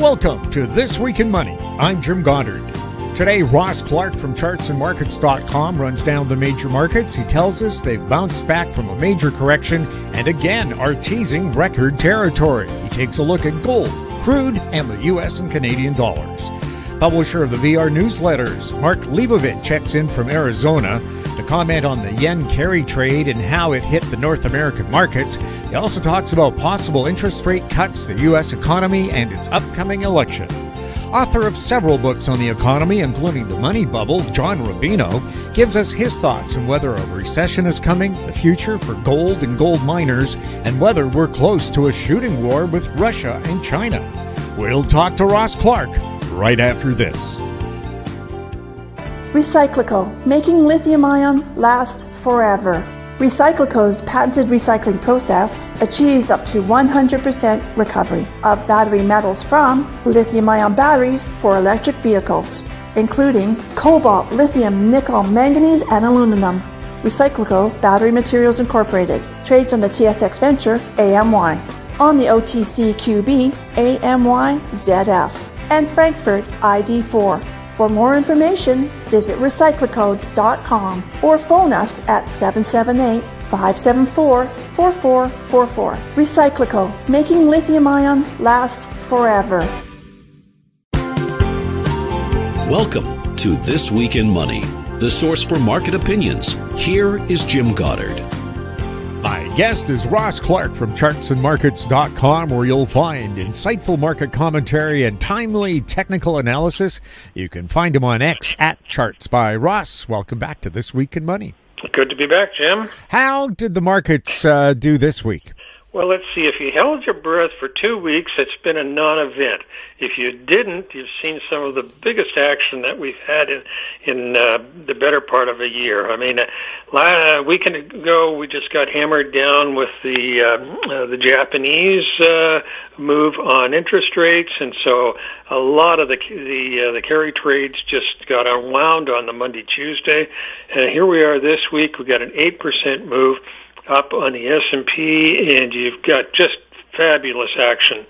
Welcome to This Week in Money. I'm Jim Goddard. Today, Ross Clark from chartsandmarkets.com runs down the major markets. He tells us they've bounced back from a major correction and again are teasing record territory. He takes a look at gold, crude, and the U.S. and Canadian dollars. Publisher of the VR newsletters, Mark Leibovit, checks in from Arizona to comment on the yen carry trade and how it hit the North American markets. He also talks about possible interest rate cuts, the U.S. economy, and its upcoming election. Author of several books on the economy, including The Money Bubble, John Rubino, gives us his thoughts on whether a recession is coming, the future for gold and gold miners, and whether we're close to a shooting war with Russia and China. We'll talk to Ross Clark right after this. Recyclico, making lithium-ion last forever. Recyclico's patented recycling process achieves up to 100% recovery of battery metals from lithium-ion batteries for electric vehicles, including cobalt, lithium, nickel, manganese, and aluminum. Recyclico Battery Materials Incorporated trades on the TSX Venture AMY, on the OTCQB AMYZF, and Frankfurt ID4. For more information, visit recyclico.com or phone us at 778-574-4444. Recyclico, making lithium-ion last forever. Welcome to This Week in Money, the source for market opinions. Here is Jim Goddard. My guest is Ross Clark from chartsandmarkets.com, where you'll find insightful market commentary and timely technical analysis. You can find him on X at Charts by Ross. Welcome back to This Week in Money. Good to be back, Jim. How did the markets do this week? Well, let's see. If you held your breath for 2 weeks, it's been a non-event. If you didn't, you've seen some of the biggest action that we've had in the better part of a year. I mean, a week ago, we just got hammered down with the Japanese move on interest rates, and so a lot of the carry trades just got unwound on the Monday, Tuesday, and here we are this week. We got an 8% move up on the S&P, and you've got just fabulous action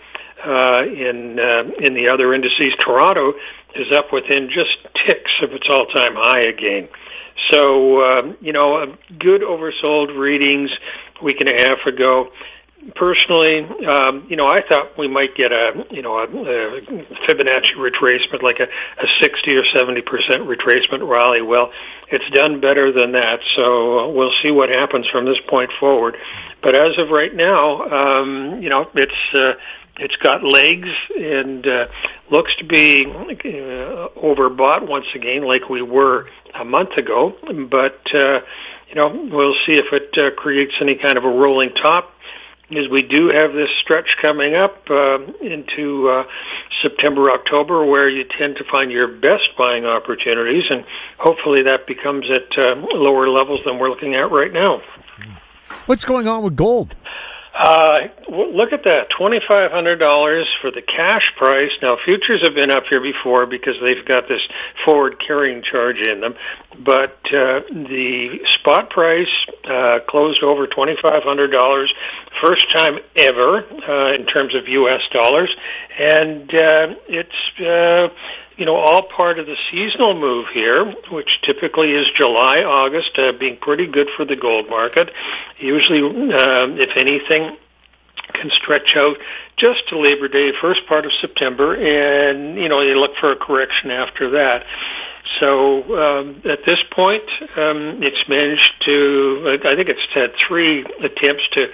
in the other indices. Toronto is up within just ticks of its all-time high again. So, good oversold readings a week and a half ago. Personally, I thought we might get a Fibonacci retracement, like a 60 or 70% retracement rally. Well, it's done better than that, so we'll see what happens from this point forward. But as of right now, it's got legs and looks to be overbought once again, like we were a month ago. But we'll see if it creates any kind of a rolling top, is we do have this stretch coming up into September, October, where you tend to find your best buying opportunities, and hopefully that becomes at lower levels than we're looking at right now. What's going on with gold? Look at that, $2,500 for the cash price. Now, futures have been up here before because they've got this forward carrying charge in them, but the spot price closed over $2,500, first time ever in terms of U.S. dollars, and it's all part of the seasonal move here, which typically is July, August, being pretty good for the gold market. Usually, if anything, can stretch out just to Labor Day, first part of September, and, you look for a correction after that. So at this point, it's managed to, I think it's had 3 attempts to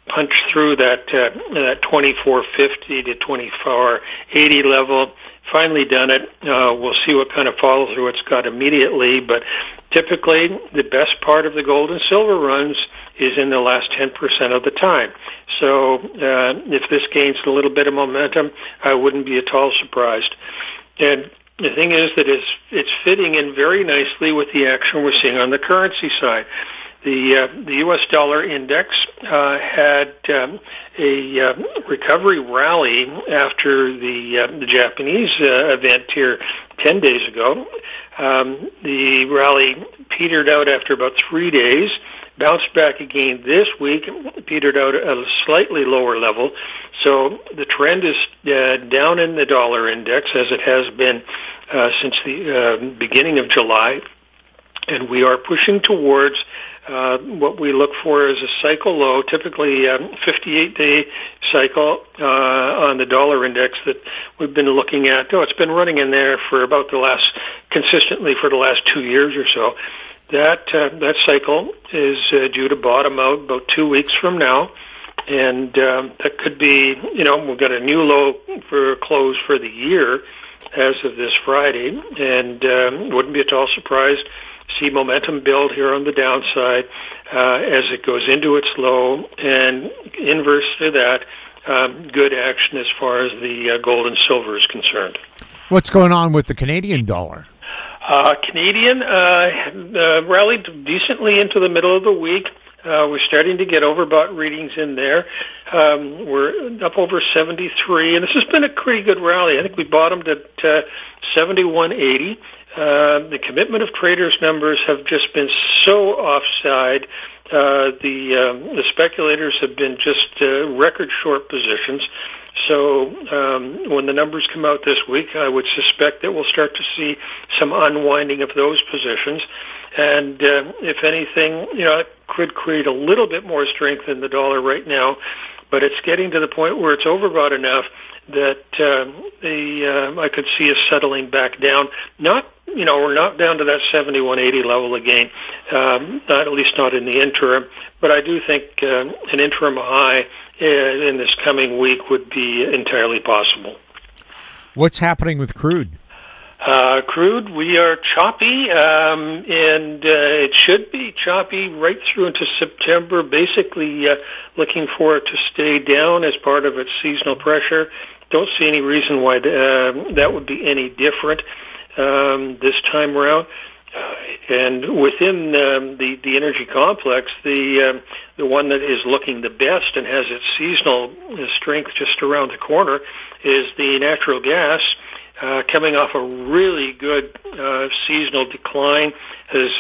punch through that 2450 to 2480 level. Finally done it. We'll see what kind of follow through it's got immediately, but typically the best part of the gold and silver runs is in the last 10% of the time. So if this gains a little bit of momentum, I wouldn't be at all surprised. And the thing is that it's fitting in very nicely with the action we're seeing on the currency side. The U.S. dollar index had a recovery rally after the Japanese event here 10 days ago. The rally petered out after about 3 days, bounced back again this week, petered out at a slightly lower level. So the trend is down in the dollar index, as it has been since the beginning of July. And we are pushing towards what we look for as a cycle low, typically 58-day cycle on the dollar index that we've been looking at. It's been running in there for about consistently for the last 2 years or so. That cycle is due to bottom out about 2 weeks from now. And that could be, we've got a new low for close for the year as of this Friday. And wouldn't be at all surprised see momentum build here on the downside as it goes into its low, and inverse to that, good action as far as the gold and silver is concerned. What's going on with the Canadian dollar? Canadian rallied decently into the middle of the week. We're starting to get overbought readings in there. We're up over 73, and this has been a pretty good rally. I think we bottomed at 71.80. The commitment of traders numbers have just been so offside. The speculators have been just record short positions. So when the numbers come out this week, I would suspect that we'll start to see some unwinding of those positions. And if anything, it could create a little bit more strength in the dollar right now. But it's getting to the point where it's overbought enough that I could see us settling back down. We're not down to that 71.80 level again, at least not in the interim. But I do think an interim high in this coming week would be entirely possible. What's happening with crude? Crude, we are choppy, and it should be choppy right through into September, basically looking for it to stay down as part of its seasonal pressure. Don't see any reason why that would be any different this time around. And within the energy complex, the one that is looking the best and has its seasonal strength just around the corner is the natural gas. Coming off a really good seasonal decline, has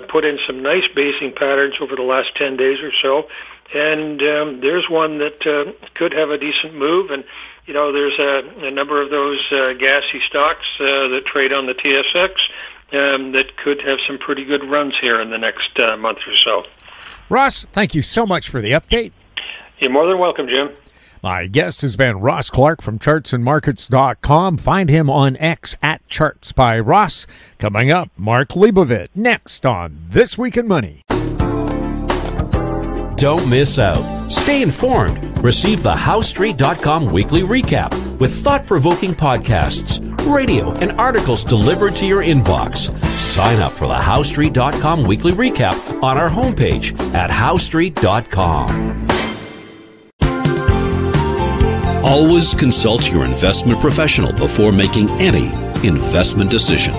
put in some nice basing patterns over the last 10 days or so. And there's one that could have a decent move. And, there's a number of those gassy stocks that trade on the TSX that could have some pretty good runs here in the next month or so. Ross, thank you so much for the update. You're more than welcome, Jim. My guest has been Ross Clark from chartsandmarkets.com. Find him on X at Charts by Ross. Coming up, Mark Leibovit, next on This Week in Money. Don't miss out. Stay informed. Receive the HowStreet.com weekly recap with thought-provoking podcasts, radio, and articles delivered to your inbox. Sign up for the HowStreet.com weekly recap on our homepage at HowStreet.com. Always consult your investment professional before making any investment decision.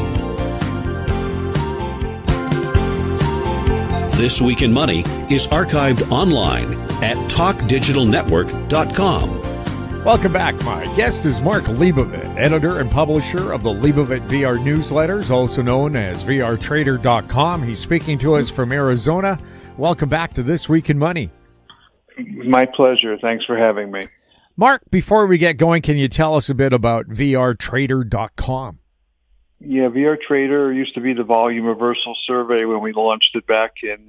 This Week in Money is archived online at talkdigitalnetwork.com. Welcome back. My guest is Mark Leibovit, editor and publisher of the Leibovit VR newsletters, also known as VRTrader.com. He's speaking to us from Arizona. Welcome back to This Week in Money. My pleasure. Thanks for having me. Mark, before we get going, can you tell us a bit about VRTrader.com? Yeah, VR Trader used to be the volume reversal survey when we launched it back in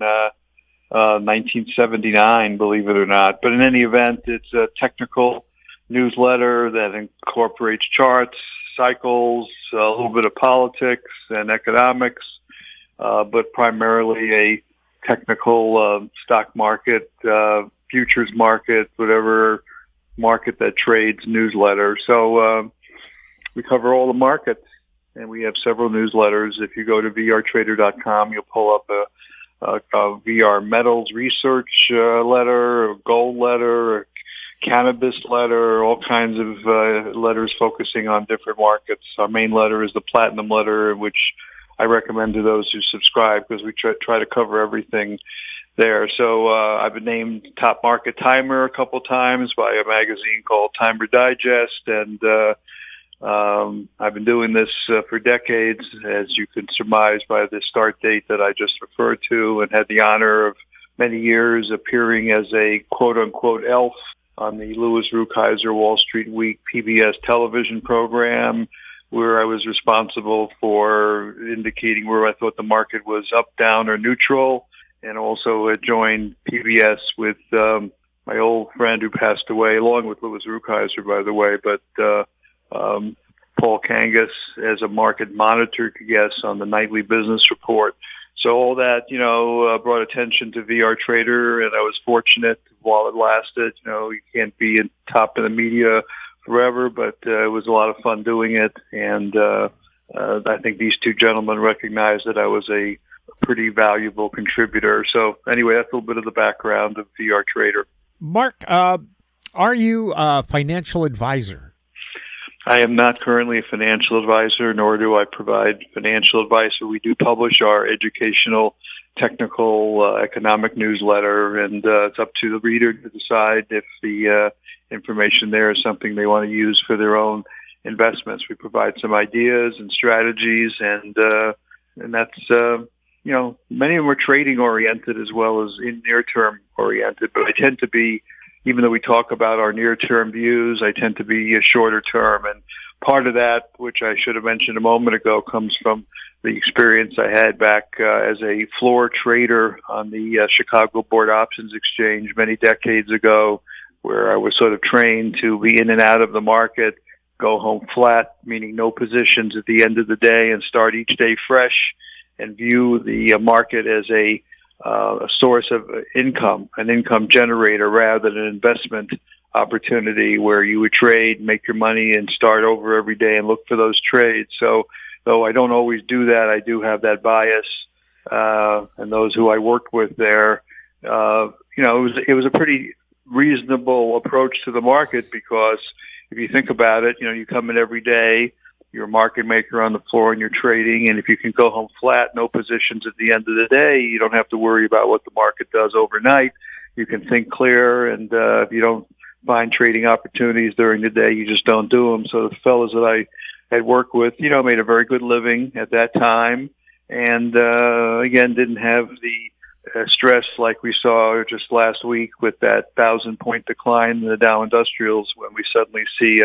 1979, believe it or not. But in any event, it's a technical newsletter that incorporates charts, cycles, a little bit of politics and economics, but primarily a technical stock market, futures market, whatever market that trades newsletter. So we cover all the markets, and we have several newsletters. If you go to VRTrader.com, you'll pull up a VR metals research letter, a gold letter, a cannabis letter, all kinds of letters focusing on different markets. Our main letter is the platinum letter, which I recommend to those who subscribe because we try to cover everything there. So I've been named Top Market Timer a couple times by a magazine called Timer Digest, and I've been doing this for decades, as you can surmise by the start date that I just referred to, and had the honor of many years appearing as a quote-unquote elf on the Louis Rukeyser Wall Street Week PBS television program, where I was responsible for indicating where I thought the market was up, down, or neutral, and also joined PBS with my old friend who passed away, along with Louis Rukeyser, by the way, but Paul Kangas as a market monitor guest on the nightly business report. So all that, brought attention to VR Trader, and I was fortunate while it lasted. You can't be in top of the media forever, but it was a lot of fun doing it. And I think these two gentlemen recognized that I was a pretty valuable contributor. So anyway, that's a little bit of the background of VR Trader. Mark, are you a financial advisor? I am not currently a financial advisor, nor do I provide financial advice. We do publish our educational, technical, economic newsletter, and it's up to the reader to decide if the information there is something they want to use for their own investments. We provide some ideas and strategies, and that's many of them are trading oriented as well as in near term oriented. But I tend to be, even though we talk about our near-term views, I tend to be a shorter term. And part of that, which I should have mentioned a moment ago, comes from the experience I had back as a floor trader on the Chicago Board Options Exchange many decades ago, where I was sort of trained to be in and out of the market, go home flat, meaning no positions at the end of the day, and start each day fresh, and view the market as a source of income, an income generator rather than an investment opportunity where you would trade, make your money, and start over every day and look for those trades. So though I don't always do that, I do have that bias. And those who I worked with there, it was a pretty reasonable approach to the market, because if you think about it, you come in every day, you're a market maker on the floor and you're trading, and if you can go home flat, no positions at the end of the day, you don't have to worry about what the market does overnight. You can think clear, and if you don't find trading opportunities during the day, you just don't do them. So the fellows that I had worked with, made a very good living at that time, and again, didn't have the stress like we saw just last week with that 1,000-point decline in the Dow Industrials, when we suddenly see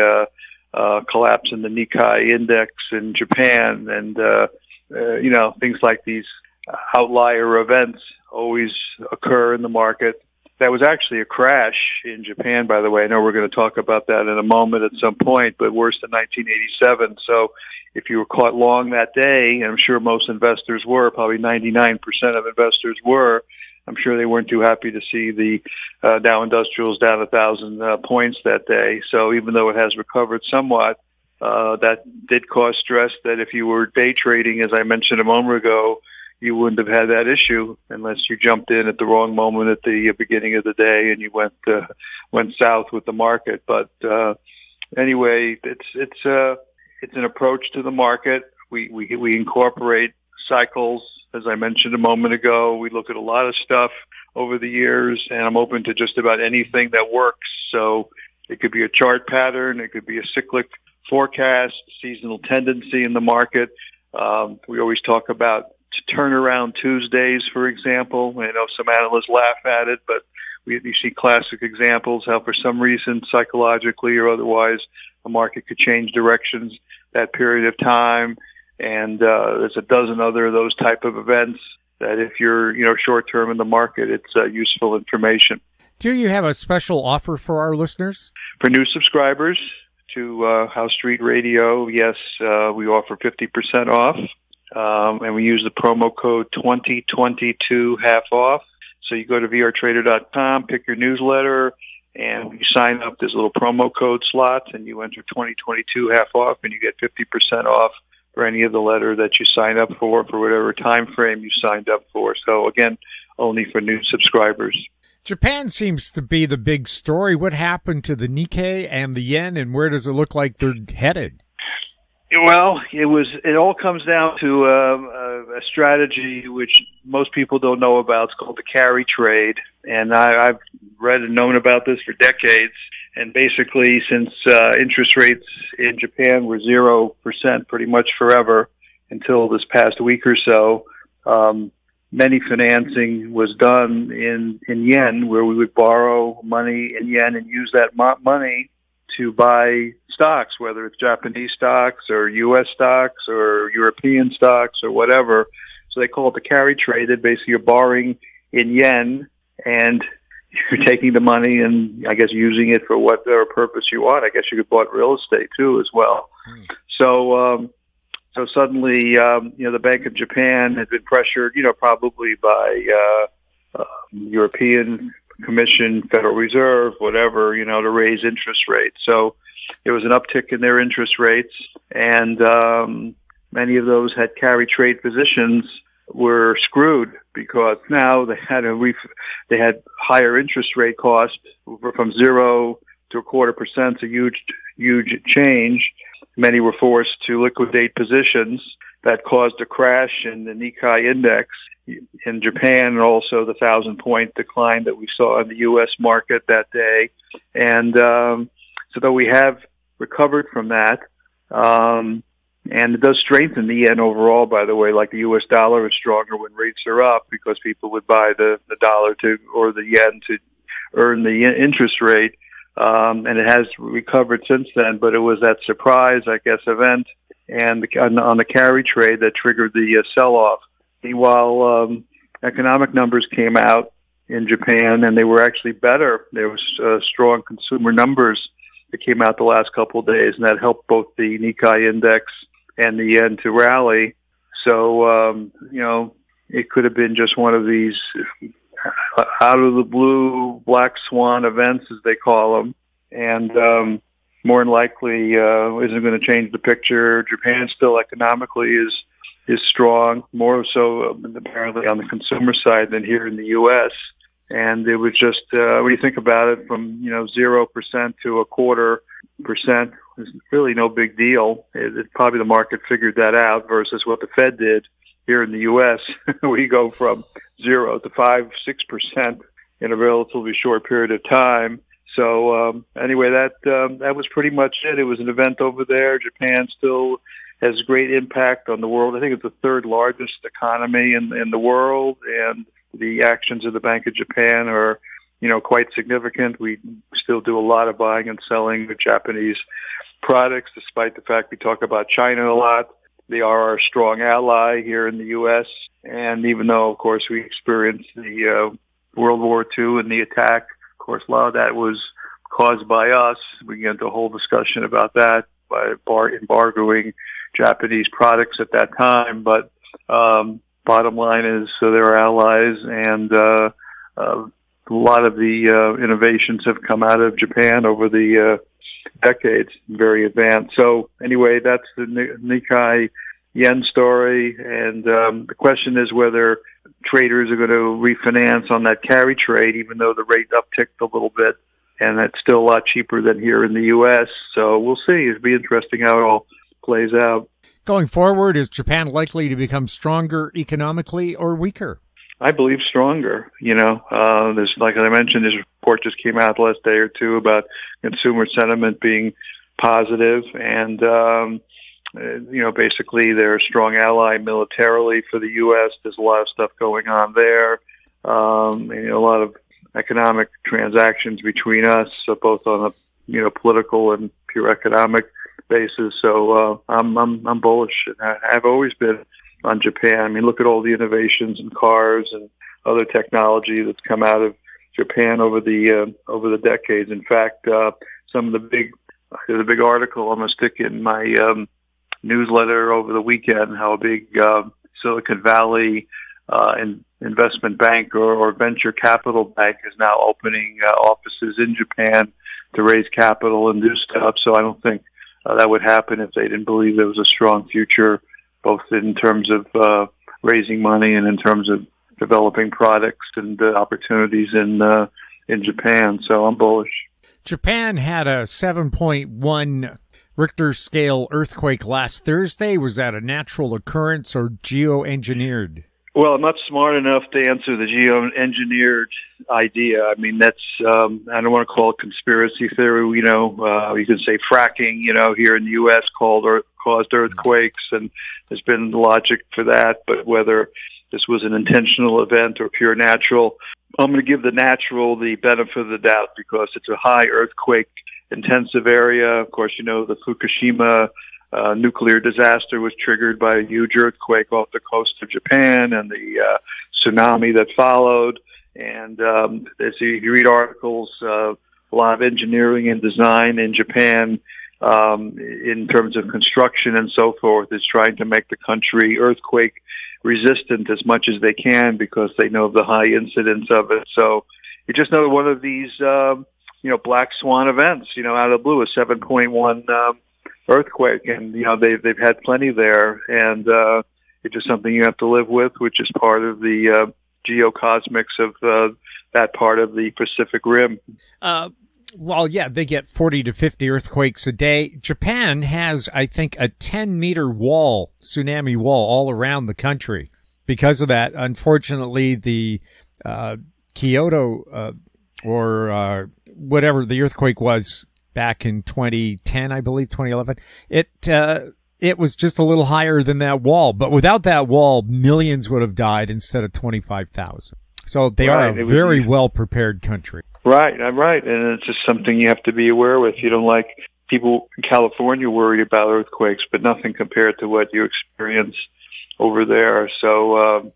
collapse in the Nikkei index in Japan, and things like these outlier events always occur in the market. That was actually a crash in Japan, by the way. I know we're going to talk about that in a moment at some point, but worse than 1987. So if you were caught long that day, and I'm sure most investors were, probably 99% of investors were, I'm sure they weren't too happy to see the Dow Industrials down 1,000 points that day. So even though it has recovered somewhat, that did cause stress that if you were day trading, as I mentioned a moment ago, you wouldn't have had that issue unless you jumped in at the wrong moment at the beginning of the day and you went south with the market. But anyway, it's an approach to the market. We incorporate cycles, as I mentioned a moment ago. We look at a lot of stuff over the years, and I'm open to just about anything that works. So it could be a chart pattern, it could be a cyclic forecast, seasonal tendency in the market. We always talk about turnaround Tuesdays, for example. I know some analysts laugh at it, but you see classic examples how for some reason, psychologically or otherwise, a market could change directions that period of time. And there's a dozen other of those type of events that if you're short-term in the market, it's useful information. Do you have a special offer for our listeners? For new subscribers to House Street Radio, yes, we offer 50% off. And we use the promo code 2022 half off. So you go to vrtrader.com, pick your newsletter, and you sign up. There's a little promo code slot, and you enter 2022 half off, and you get 50% off for any of the letter that you sign up for whatever time frame you signed up for. So again, only for new subscribers. Japan seems to be the big story. What happened to the Nikkei and the yen, and where does it look like they're headed? Well, it all comes down to a strategy which most people don't know about. It's called the carry trade, and I've read and known about this for decades. And basically, since interest rates in Japan were 0% pretty much forever until this past week or so, many financing was done in yen, where we would borrow money in yen and use that money to buy stocks, whether it's Japanese stocks or U.S. stocks or European stocks or whatever. So they call it the carry trade. That basically you're borrowing in yen and you're taking the money and I guess using it for whatever purpose you want. I guess you could buy real estate too as well. So suddenly, the Bank of Japan had been pressured, probably by European Commission, Federal Reserve, whatever, to raise interest rates. So there was an uptick in their interest rates, and many of those had carry trade positions were screwed because now they had higher interest rate costs from 0 to 0.25%, a huge change. Many were forced to liquidate positions. That caused a crash in the Nikkei index in Japan, and also the 1,000-point decline that we saw in the U.S. market that day. And so though we have recovered from that, and it does strengthen the yen overall, by the way, like the U.S. dollar is stronger when rates are up because people would buy the dollar or the yen to earn the interest rate. And it has recovered since then, but it was that surprise, I guess, event and on the carry trade that triggered the sell-off. Meanwhile, economic numbers came out in Japan, and they were actually better. There was strong consumer numbers that came out the last couple of days, and that helped both the Nikkei index and the yen to rally. So, it could have been just one of these out of the blue black swan events, as they call them, and more than likely isn't going to change the picture. Japan still economically is strong, more so apparently on the consumer side than here in the U.S. And it was just when you think about it, from 0% to 0.25% is really no big deal. It probably the market figured that out versus what the Fed did. Here in the U.S., we go from 0 to 5-6% in a relatively short period of time. So anyway, that was pretty much it. It was an event over there. Japan still has great impact on the world. I think it's the third largest economy in the world, and the actions of the Bank of Japan are, quite significant. We still do a lot of buying and selling with Japanese products, despite the fact we talk about China a lot. They are our strong ally here in the U.S., and even though, of course, we experienced the World War II and the attack, of course, a lot of that was caused by us. We can get into a whole discussion about that by embargoing Japanese products at that time. But bottom line is, so they're allies, and a lot of the innovations have come out of Japan over the decades, very advanced. So anyway, that's the Nikkei yen story, and the question is whether traders are going to refinance on that carry trade, even though the rate upticked a little bit, and that's still a lot cheaper than here in the U.S. So we'll see. It'll be interesting how it all plays out. Going forward, is Japan likely to become stronger economically or weaker? I believe stronger. There's, like I mentioned, this report just came out the last day or two about consumer sentiment being positive, and basically they're a strong ally militarily for the U.S. There's a lot of stuff going on there, and a lot of economic transactions between us, so both on a political and pure economic basis. So I'm bullish, and I've always been on Japan. I mean, look at all the innovations in cars and other technology that's come out of Japan over the decades. In fact, some of there's a big article I'm going to stick in my newsletter over the weekend, how a big Silicon Valley investment bank or venture capital bank is now opening offices in Japan to raise capital and do stuff. So I don't think that would happen if they didn't believe there was a strong future, both in terms of raising money and in terms of developing products and opportunities in Japan. So I'm bullish. Japan had a 7.1 Richter scale earthquake last Thursday. Was that a natural occurrence or geoengineered? Well, I'm not smart enough to answer the geoengineered idea. I mean, that's, I don't want to call it conspiracy theory. You can say fracking, here in the U.S. caused earthquakes, and there's been logic for that. But whether this was an intentional event or pure natural. I'm going to give the natural the benefit of the doubt because it's a high earthquake intensive area. Of course, you know, the Fukushima nuclear disaster was triggered by a huge earthquake off the coast of Japan and the tsunami that followed. And as you read articles, a lot of engineering and design in Japan in terms of construction and so forth is trying to make the country earthquake resistant as much as they can because they know the high incidence of it. So it's just another one of these, black swan events, out of the blue, a 7.1 earthquake. And, they've had plenty there. And it's just something you have to live with, which is part of the geocosmics of that part of the Pacific Rim. Well, yeah, they get 40 to 50 earthquakes a day. Japan has, I think, a 10-meter wall, tsunami wall, all around the country. Because of that, unfortunately, the Kyoto or whatever the earthquake was back in 2010, I believe, 2011, it was just a little higher than that wall. But without that wall, millions would have died instead of 25,000. So they are a very well-prepared country. Right, I'm right. And it's just something you have to be aware with. You don't like people in California worried about earthquakes, but nothing compared to what you experience over there. So,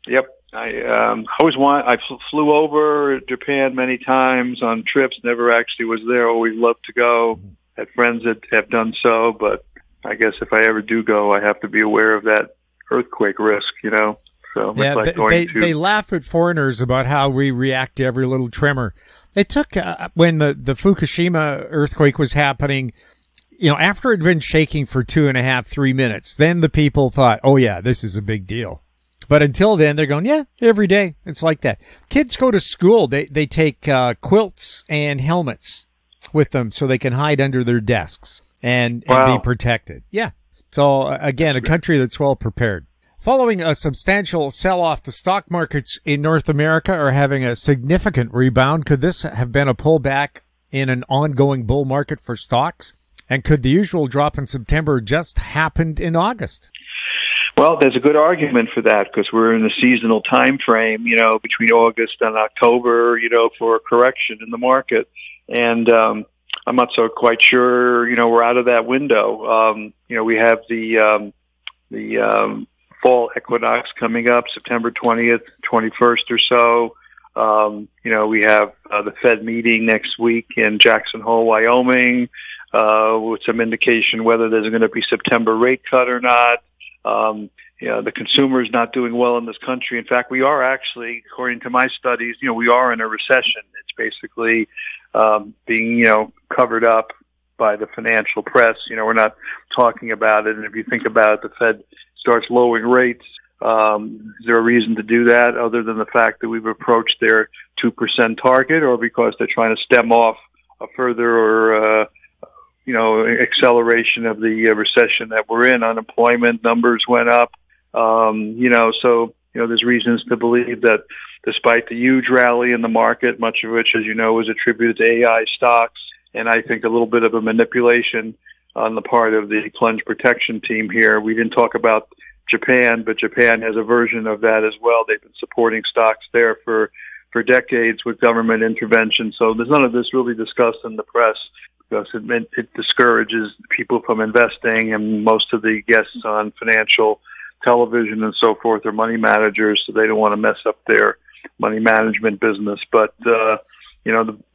yep. I flew over Japan many times on trips, never actually was there, always loved to go. Had friends that have done so, but I guess if I ever do go, I have to be aware of that earthquake risk, So yeah, like they laugh at foreigners about how we react to every little tremor. It took, when the Fukushima earthquake was happening, after it had been shaking for 2.5, 3 minutes, then the people thought, oh yeah, this is a big deal. But until then, they're going, yeah, every day. It's like that. Kids go to school. They take quilts and helmets with them so they can hide under their desks and be protected. Yeah. So again, a country that's well prepared. Following a substantial sell-off, the stock markets in North America are having a significant rebound. Could this have been a pullback in an ongoing bull market for stocks? And could the usual drop in September just happened in August? Well, there's a good argument for that because we're in a seasonal time frame, between August and October, for a correction in the market. And I'm not so quite sure, we're out of that window. We have the fall equinox coming up, September 20th, 21st or so. We have the Fed meeting next week in Jackson Hole, Wyoming, with some indication whether there's going to be September rate cut or not. The consumer is not doing well in this country. In fact, we are actually, according to my studies, we are in a recession. It's basically being, covered up by the financial press. We're not talking about it. And if you think about it, the Fed starts lowering rates. Is there a reason to do that other than the fact that we've approached their 2% target, or because they're trying to stem off a further acceleration of the recession that we're in? Unemployment numbers went up. There's reasons to believe that despite the huge rally in the market, much of which, as you know, was attributed to AI stocks, and I think a little bit of a manipulation on the part of the plunge protection team here. We didn't talk about Japan, but Japan has a version of that as well. They've been supporting stocks there for decades with government intervention. So there's none of this really discussed in the press because it discourages people from investing, and most of the guests on financial television and so forth are money managers, so they don't want to mess up their money management business. But the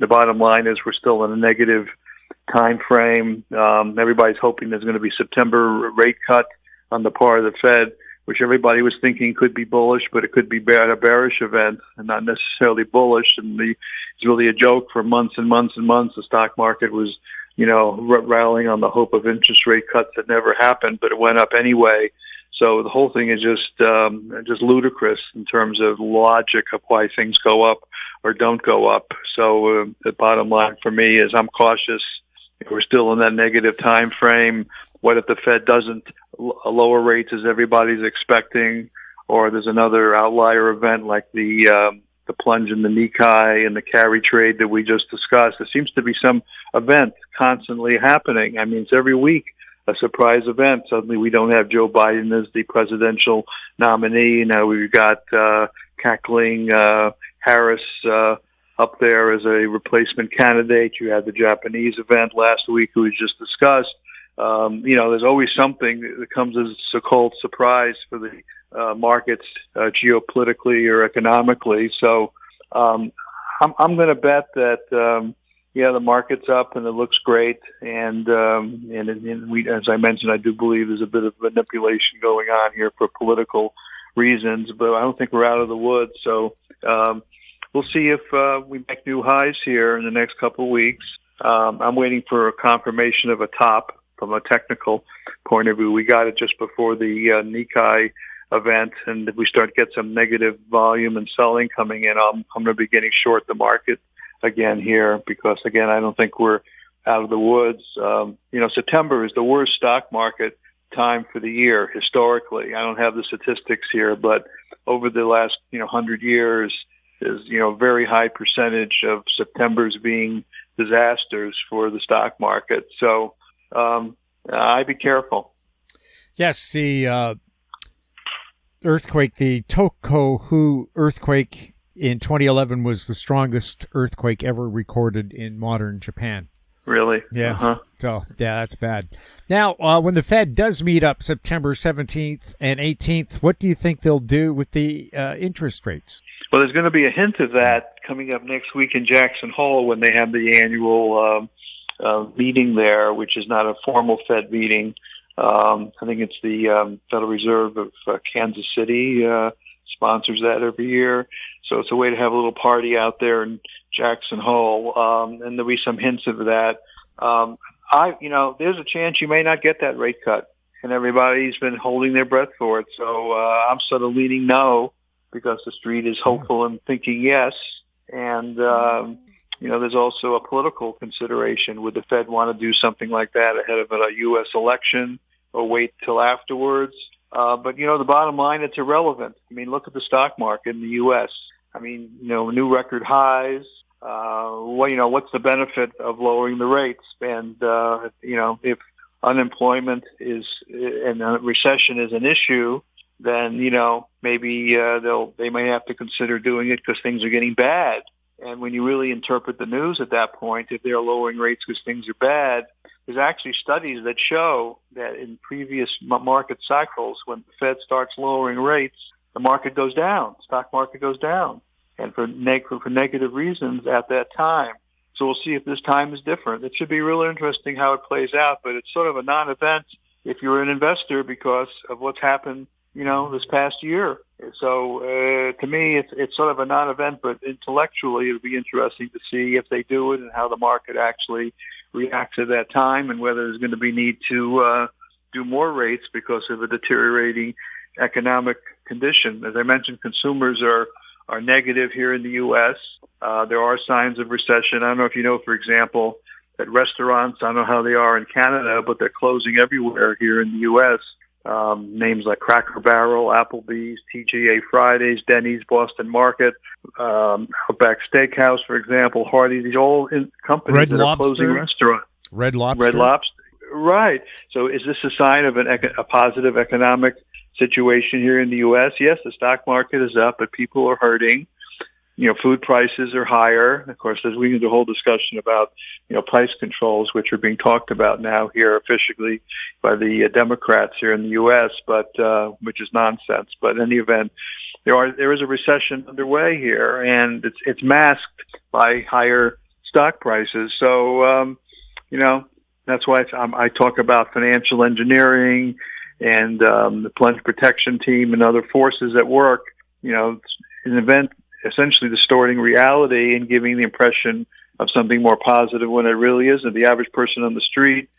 bottom line is we're still in a negative time frame. Everybody's hoping there's going to be September rate cut on the part of the Fed, which everybody was thinking could be bullish, but it could be a bearish event and not necessarily bullish. And it's really a joke for months and months and months. The stock market was, rallying on the hope of interest rate cuts that never happened, but it went up anyway. So the whole thing is just ludicrous in terms of logic of why things go up or don't go up. So the bottom line for me is I'm cautious. We're still in that negative time frame. What if the Fed doesn't lower rates as everybody's expecting, or there's another outlier event like the plunge in the Nikkei and the carry trade that we just discussed? There seems to be some event constantly happening. I mean, it's every week a surprise event. Suddenly we don't have Joe Biden as the presidential nominee. Now we've got cackling Harris up there as a replacement candidate. You had the Japanese event last week, who was just discussed. There's always something that comes as a so-called surprise for the markets, geopolitically or economically. So I'm going to bet that the market's up and it looks great. And we, as I mentioned, I do believe there's a bit of manipulation going on here for political reasons, but I don't think we're out of the woods. So we'll see if we make new highs here in the next couple of weeks. I'm waiting for a confirmation of a top from a technical point of view. We got it just before the Nikkei event, and if we start to get some negative volume and selling coming in, I'm going to be getting short the market again here, because again, I don't think we're out of the woods. September is the worst stock market time for the year historically. I don't have the statistics here, but over the last 100 years, there's very high percentage of Septembers being disasters for the stock market. So I'd be careful. Yes, the earthquake, the Tohoku earthquake in 2011 was the strongest earthquake ever recorded in modern Japan. Really? Yeah. Uh-huh. So, yeah, that's bad. Now, when the Fed does meet up September 17th and 18th, what do you think they'll do with the interest rates? Well, there's going to be a hint of that coming up next week in Jackson Hole when they have the annual meeting there, which is not a formal Fed meeting. I think it's the Federal Reserve of Kansas City sponsors that every year. So it's a way to have a little party out there in Jackson Hole, and there'll be some hints of that. There's a chance you may not get that rate cut, and everybody's been holding their breath for it. So I'm sort of leaning no, because the street is hopeful and thinking yes. And there's also a political consideration. Would the Fed want to do something like that ahead of a U.S. election, or wait till afterwards? But the bottom line, it's irrelevant. I mean, look at the stock market in the U.S. I mean, new record highs. What's the benefit of lowering the rates? And, if unemployment is and a recession is an issue, then, maybe they may have to consider doing it because things are getting bad. And when you really interpret the news at that point, if they're lowering rates because things are bad, there's actually studies that show that in previous market cycles, when the Fed starts lowering rates, the market goes down, stock market goes down, and for negative reasons at that time. So we'll see if this time is different. It should be really interesting how it plays out, but it's sort of a non-event if you're an investor because of what's happened, this past year. So to me, it's sort of a non-event, but intellectually it'll be interesting to see if they do it and how the market actually reacts at that time, and whether there's going to be need to do more rates because of a deteriorating economic condition. As I mentioned, consumers are negative here in the U.S. There are signs of recession. I don't know if you know, for example, that restaurants, I don't know how they are in Canada, but they're closing everywhere here in the U.S. Names like Cracker Barrel, Applebee's, TGA Fridays, Denny's, Boston Market, Outback Steakhouse, for example, Hardee's, these all companies that are closing restaurants. Red Lobster. Red Lobster. Right. So is this a sign of a positive economic situation here in the U.S.? Yes, the stock market is up, but people are hurting. Food prices are higher. Of course, we need a whole discussion about, price controls, which are being talked about now here officially by the Democrats here in the U.S., but which is nonsense. But in any event, there is a recession underway here, and it's masked by higher stock prices. So, that's why I talk about financial engineering and the plunge protection team and other forces at work. An event essentially distorting reality and giving the impression of something more positive when it really isn't. The average person on the street,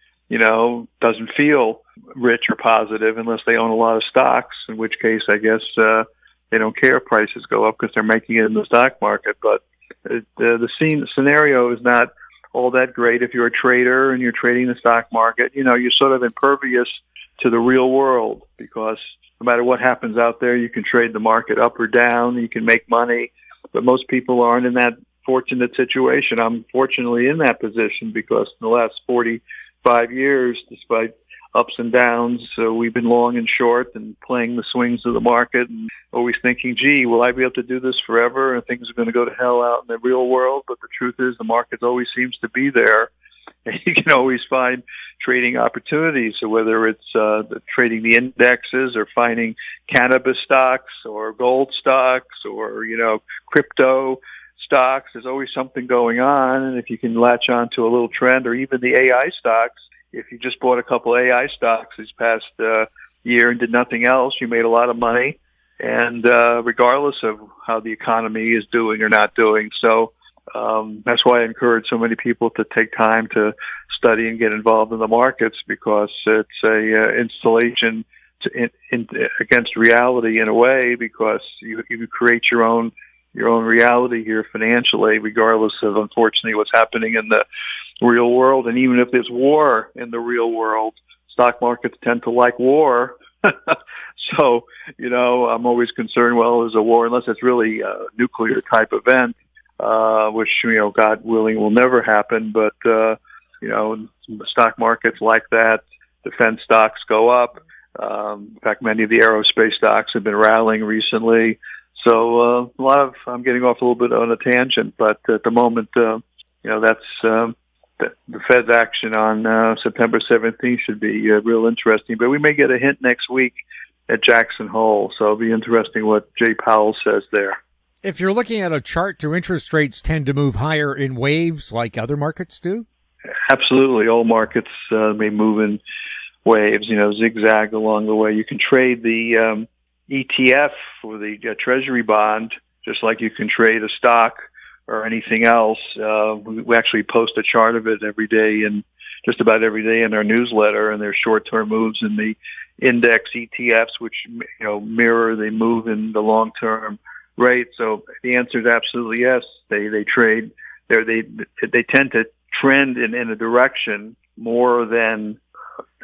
doesn't feel rich or positive unless they own a lot of stocks, in which case I guess they don't care if prices go up because they're making it in the stock market. But the scenario is not all that great if you're a trader and you're trading the stock market. You're sort of impervious to the real world because no matter what happens out there, you can trade the market up or down, you can make money, but most people aren't in that fortunate situation. I'm fortunately in that position because in the last 45 5 years, despite ups and downs. So we've been long and short and playing the swings of the market and always thinking, gee, will I be able to do this forever? And things are going to go to hell out in the real world. But the truth is the market always seems to be there. And you can always find trading opportunities. So whether it's trading the indexes or finding cannabis stocks or gold stocks or, crypto stocks, there's always something going on. And if you can latch on to a little trend, or even the AI stocks, if you just bought a couple AI stocks this past year and did nothing else, you made a lot of money. And regardless of how the economy is doing or not doing. So that's why I encourage so many people to take time to study and get involved in the markets, because it's a installation against reality in a way, because you create your own reality here financially, regardless of, unfortunately, what's happening in the real world. And even if there's war in the real world, stock markets tend to like war. So, I'm always concerned, well, there's a war, unless it's really a nuclear type event, which, God willing, will never happen. But, stock markets like that, defense stocks go up. In fact, many of the aerospace stocks have been rallying recently. So I'm getting off a little bit on a tangent, but at the moment, that's the Fed's action on September 17th should be real interesting. But we may get a hint next week at Jackson Hole, so it'll be interesting what Jay Powell says there. If you're looking at a chart, do interest rates tend to move higher in waves like other markets do? Absolutely. All markets may move in waves, zigzag along the way. You can trade the ETF for the Treasury bond, just like you can trade a stock or anything else. We actually post a chart of it every day, and just about every day in our newsletter, and there's short-term moves in the index ETFs, which mirror the move in the long-term rate. So the answer is absolutely yes. They trade. They tend to trend in a direction more than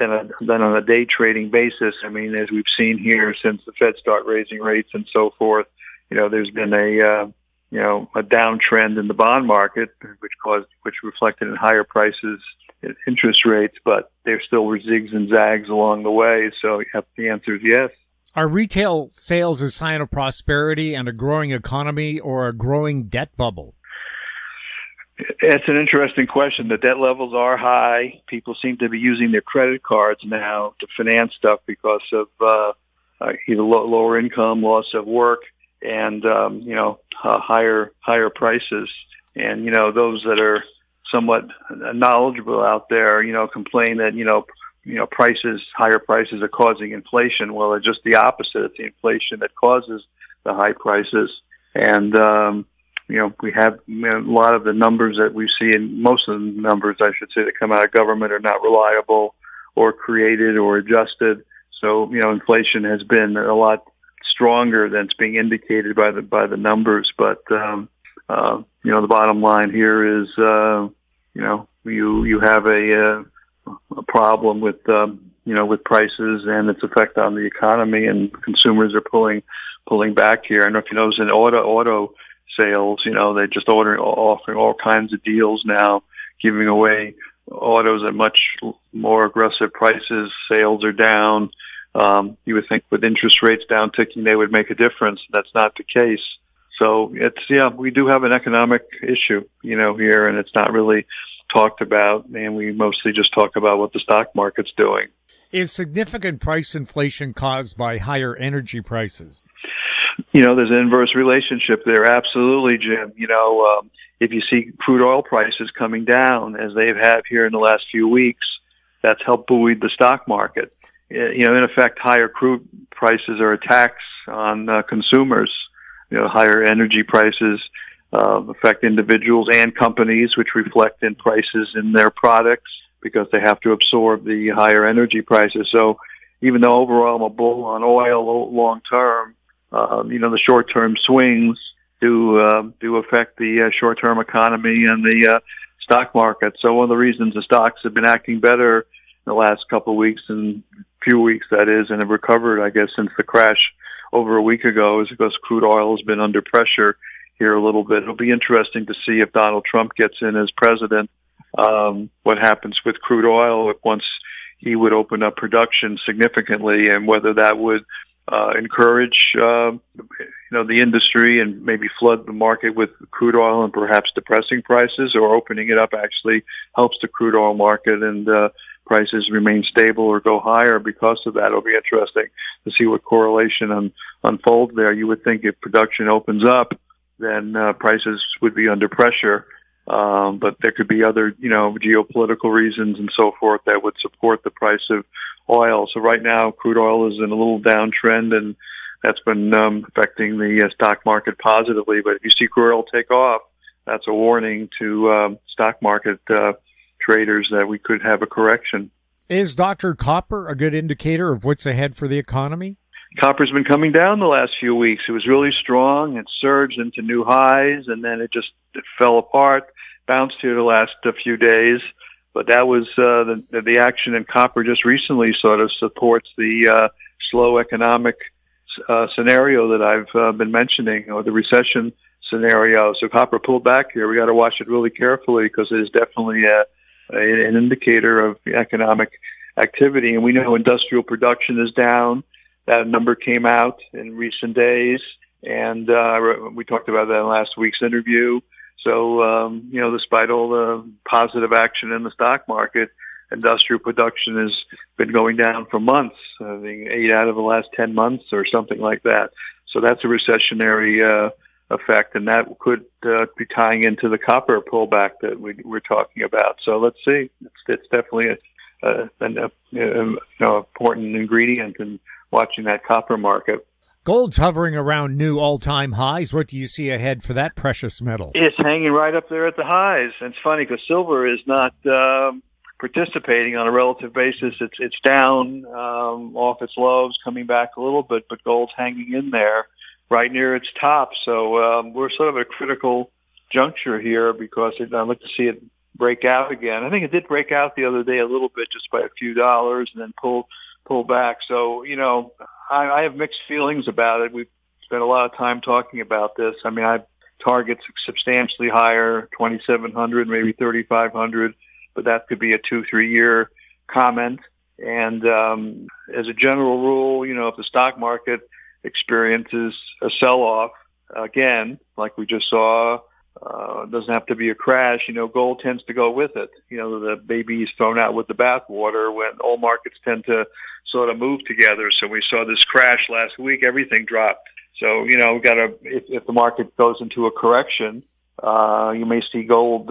on a day trading basis. I mean, as we've seen here since the Fed started raising rates and so forth, there's been a downtrend in the bond market, which reflected in higher prices, interest rates, but there's still zigs and zags along the way. So the answer is yes. Are retail sales a sign of prosperity and a growing economy, or a growing debt bubble? It's an interesting question. The debt levels are high. People seem to be using their credit cards now to finance stuff because of either lower income, loss of work, and higher prices. And those that are somewhat knowledgeable out there, complain that higher prices are causing inflation. Well, it's just the opposite. It's the inflation that causes the high prices. And we have a lot of the numbers that we see, and most of the numbers, I should say, that come out of government are not reliable or created or adjusted. So, inflation has been a lot stronger than it's being indicated by the numbers. But, the bottom line here is, you have a problem with prices and its effect on the economy, and consumers are pulling back here. I don't know if you notice in auto sales, they're just offering all kinds of deals now, giving away autos at much more aggressive prices. Sales are down. You would think with interest rates downticking, they would make a difference. That's not the case. So we do have an economic issue, here, and it's not really talked about, and we mostly just talk about what the stock market's doing. Is significant price inflation caused by higher energy prices? There's an inverse relationship there. Absolutely, Jim. If you see crude oil prices coming down, as they've had here in the last few weeks, that's helped buoy the stock market. In effect, higher crude prices are a tax on consumers. Higher energy prices affect individuals and companies, which reflect in prices in their products because they have to absorb the higher energy prices. So even though overall I'm a bull on oil long term, the short term swings do affect the short term economy and the stock market. So one of the reasons the stocks have been acting better in the last couple of weeks, and few weeks that is, and have recovered, I guess, since the crash over a week ago, is because crude oil has been under pressure here a little bit. It'll be interesting to see if Donald Trump gets in as president, what happens with crude oil once he would open up production significantly, and whether that would encourage the industry and maybe flood the market with crude oil and perhaps depressing prices, or opening it up actually helps the crude oil market and prices remain stable or go higher because of that. It'll be interesting to see what correlation unfolds there. You would think if production opens up, then prices would be under pressure. But there could be other, geopolitical reasons and so forth that would support the price of oil. So right now, crude oil is in a little downtrend, and that's been affecting the stock market positively. But if you see crude oil take off, that's a warning to stock market traders that we could have a correction. Is Dr. Copper a good indicator of what's ahead for the economy? Copper's been coming down the last few weeks. It was really strong. It surged into new highs, and then it fell apart, bounced here the last few days. But that was the action in copper just recently sort of supports the slow economic scenario that I've been mentioning, or the recession scenario. So copper pulled back here. We got to watch it really carefully because it is definitely an indicator of economic activity. And we know industrial production is down. That number came out in recent days, and we talked about that in last week's interview. So, despite all the positive action in the stock market, industrial production has been going down for months. I think 8 out of the last 10 months or something like that. So that's a recessionary effect, and that could be tying into the copper pullback that we're talking about. So let's see. It's definitely an important ingredient in watching that copper market. Gold's hovering around new all-time highs. What do you see ahead for that precious metal? It's hanging right up there at the highs. And it's funny because silver is not participating on a relative basis. It's down off its lows, coming back a little bit, but gold's hanging in there right near its top. So we're sort of at a critical juncture here because I'd like to see it break out again. I think it did break out the other day a little bit, just by a few dollars, and then pull back. So, I have mixed feelings about it. We've spent a lot of time talking about this. I mean, I target substantially higher, 2,700, maybe 3,500, but that could be a 2-3 year comment. And as a general rule, if the stock market experiences a sell-off again, like we just saw, it doesn't have to be a crash. Gold tends to go with it. The baby is thrown out with the bathwater when all markets tend to sort of move together. So we saw this crash last week. Everything dropped. So, we got to, if the market goes into a correction, you may see gold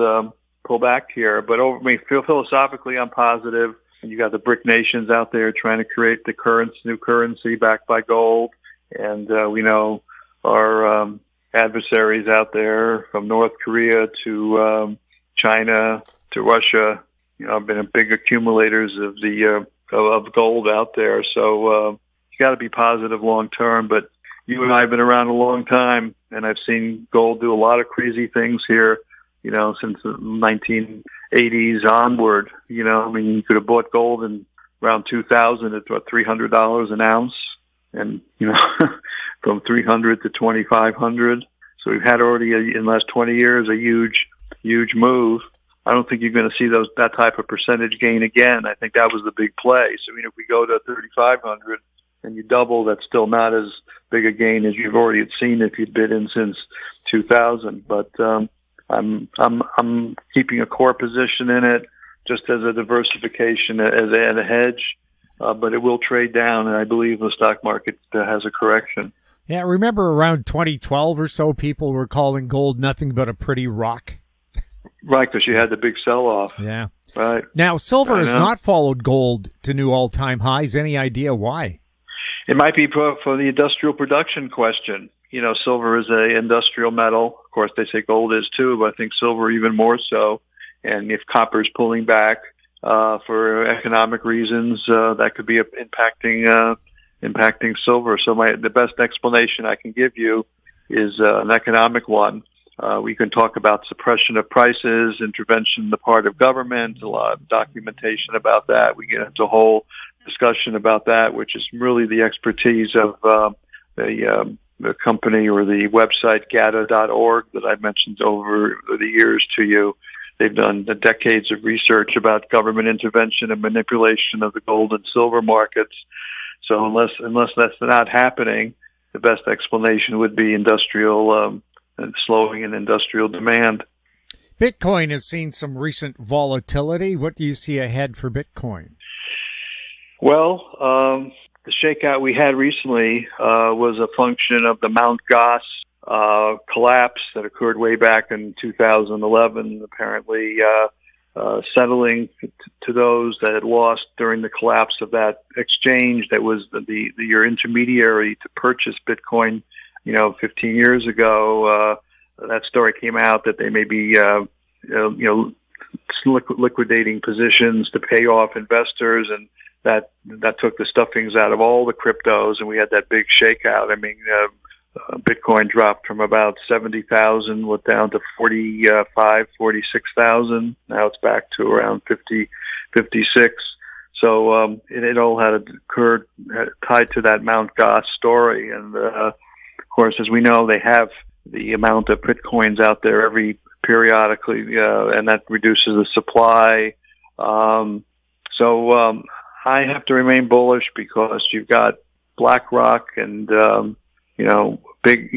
pull back here. But philosophically, I'm positive. You got the BRIC nations out there trying to create the new currency backed by gold. And we know our adversaries out there, from North Korea to China to Russia, have been big accumulators of of gold out there. So you got to be positive long term. But you and I have been around a long time, and I've seen gold do a lot of crazy things here. Since the 1980s onward. You could have bought gold in around 2000 at $300 an ounce, and from 300 to 2,500. So we've had already in the last 20 years a huge move. I don't think you're going to see that type of percentage gain again. I think that was the big play. So if we go to 3,500 and you double, that's still not as big a gain as you've already seen if you'd bid in since 2000. But I'm keeping a core position in it just as a diversification, as a hedge. But it will trade down, and I believe the stock market has a correction. Yeah, remember around 2012 or so, people were calling gold nothing but a pretty rock. Right, because you had the big sell-off. Yeah. Right. Now, silver has not followed gold to new all-time highs. Any idea why? It might be for the industrial production question. Silver is an industrial metal. Of course, they say gold is too, but I think silver even more so. And if copper is pulling back for economic reasons, that could be impacting silver. So the best explanation I can give you is an economic one. We can talk about suppression of prices, intervention on the part of government, a lot of documentation about that. We get into a whole discussion about that, which is really the expertise of the company or the website GATA.org that I've mentioned over the years to you. They've done decades of research about government intervention and manipulation of the gold and silver markets. So unless that's not happening, the best explanation would be industrial slowing in industrial demand. Bitcoin has seen some recent volatility. What do you see ahead for Bitcoin? Well, the shakeout we had recently was a function of the Mt. Gox collapse that occurred way back in 2011, apparently settling to those that had lost during the collapse of that exchange that was your intermediary to purchase Bitcoin, 15 years ago. That story came out that they may be, liquidating positions to pay off investors, and that took the stuffings out of all the cryptos, and we had that big shakeout. I mean, Bitcoin dropped from about 70,000, went down to 46,000. Now it's back to around 56. So it all had occurred tied to that Mt. Gox story, and of course, as we know, they have the amount of Bitcoins out there periodically, and that reduces the supply. So I have to remain bullish because you've got BlackRock and big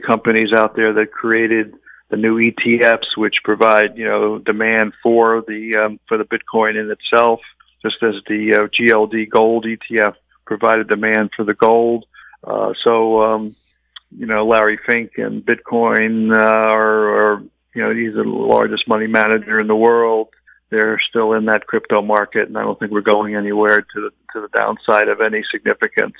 companies out there that created the new ETFs, which provide demand for the Bitcoin in itself, just as the GLD gold ETF provided demand for the gold. Larry Fink and Bitcoin are he's the largest money manager in the world. They're still in that crypto market, and I don't think we're going anywhere to the downside of any significance.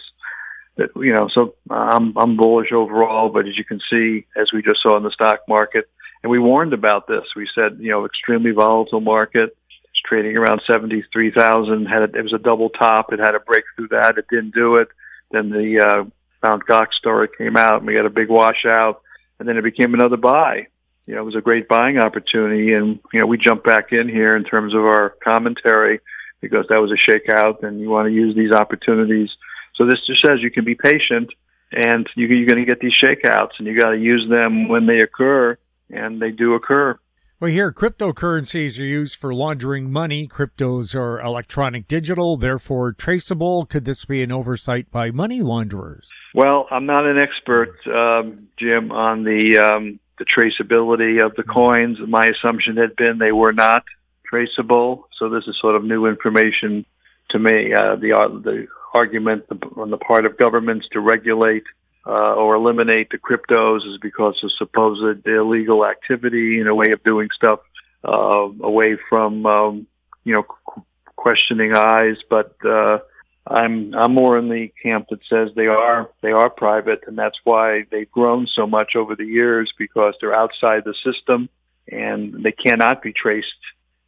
So I'm bullish overall, but as you can see, as we just saw in the stock market, and we warned about this, we said, extremely volatile market. It's trading around 73,000. It was a double top. It had a breakthrough that. It didn't do it. Then the Mt. Gox story came out, and we got a big washout, and then it became another buy. It was a great buying opportunity, and, we jumped back in here in terms of our commentary because that was a shakeout, and you want to use these opportunities. So this just says you can be patient, and you're going to get these shakeouts, and you got to use them when they occur, and they do occur. Well, here, cryptocurrencies are used for laundering money. Cryptos are electronic digital, therefore traceable. Could this be an oversight by money launderers? Well, I'm not an expert, Jim, on the traceability of the coins. My assumption had been they were not traceable, so this is sort of new information to me. The argument on the part of governments to regulate or eliminate the cryptos is because of supposed illegal activity and a way of doing stuff away from questioning eyes. But I'm more in the camp that says they are private, and that's why they've grown so much over the years, because they're outside the system and they cannot be traced.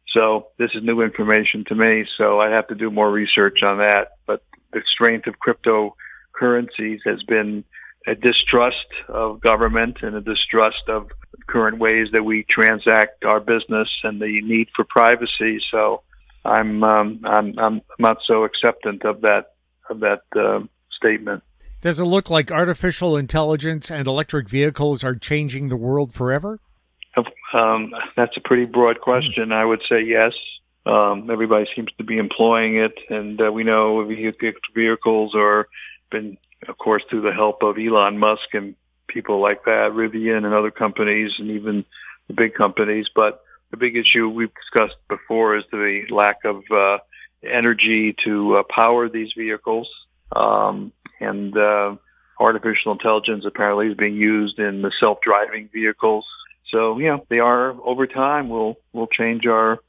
So this is new information to me, so I have to do more research on that. But the strength of cryptocurrencies has been a distrust of government and a distrust of current ways that we transact our business and the need for privacy. So I'm not so acceptant of that statement. Does it look like artificial intelligence and electric vehicles are changing the world forever? That's a pretty broad question. I would say yes. Everybody seems to be employing it, and we know vehicles are been, of course, through the help of Elon Musk and people like that, Rubino.Yen and other companies, and even the big companies. But the big issue we've discussed before is the lack of energy to power these vehicles, and artificial intelligence apparently is being used in the self-driving vehicles. So they are, over time, will change our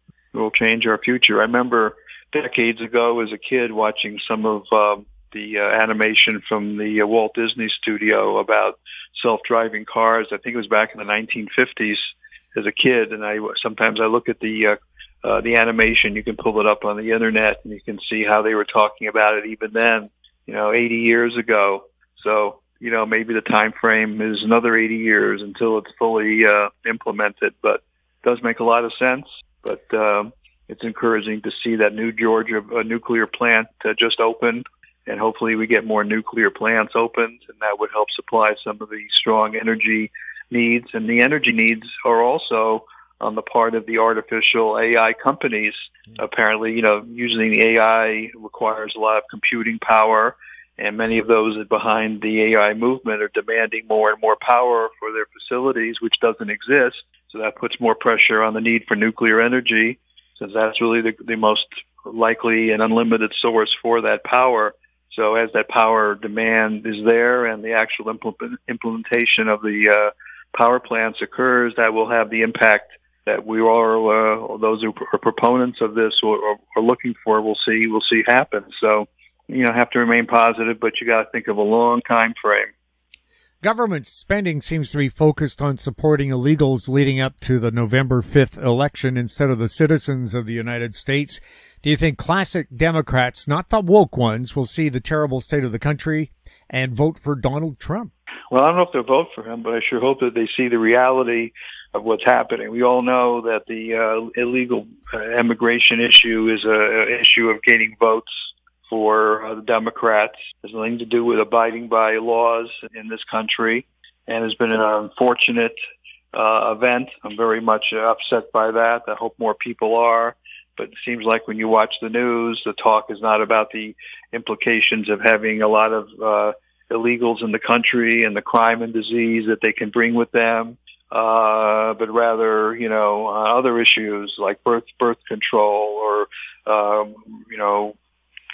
future. I remember decades ago as a kid watching some of the animation from the Walt Disney Studio about self-driving cars. I think it was back in the 1950s as a kid, and sometimes I look at the animation. You can pull it up on the internet, and you can see how they were talking about it even then, 80 years ago. So maybe the time frame is another 80 years until it's fully implemented, but it does make a lot of sense. But it's encouraging to see that New Georgia nuclear plant just opened, and hopefully we get more nuclear plants opened, and that would help supply some of the strong energy needs. And the energy needs are also on the part of the artificial AI companies. Apparently, using the AI requires a lot of computing power, and many of those behind the AI movement are demanding more and more power for their facilities, which doesn't exist. So that puts more pressure on the need for nuclear energy, since that's really the most likely and unlimited source for that power. So as that power demand is there and the actual implementation of the power plants occurs, that will have the impact that we are, those who are proponents of this or are looking for, we'll see happen. So, have to remain positive, but you got to think of a long time frame. Government spending seems to be focused on supporting illegals leading up to the November 5th election instead of the citizens of the United States. Do you think classic Democrats, not the woke ones, will see the terrible state of the country and vote for Donald Trump? Well, I don't know if they'll vote for him, but I sure hope that they see the reality of what's happening. We all know that the illegal immigration issue is an issue of gaining votes for the Democrats. It has nothing to do with abiding by laws in this country, and has been an unfortunate event. I'm very much upset by that. I hope more people are. But it seems like when you watch the news, the talk is not about the implications of having a lot of illegals in the country and the crime and disease that they can bring with them, but rather, other issues like birth control or,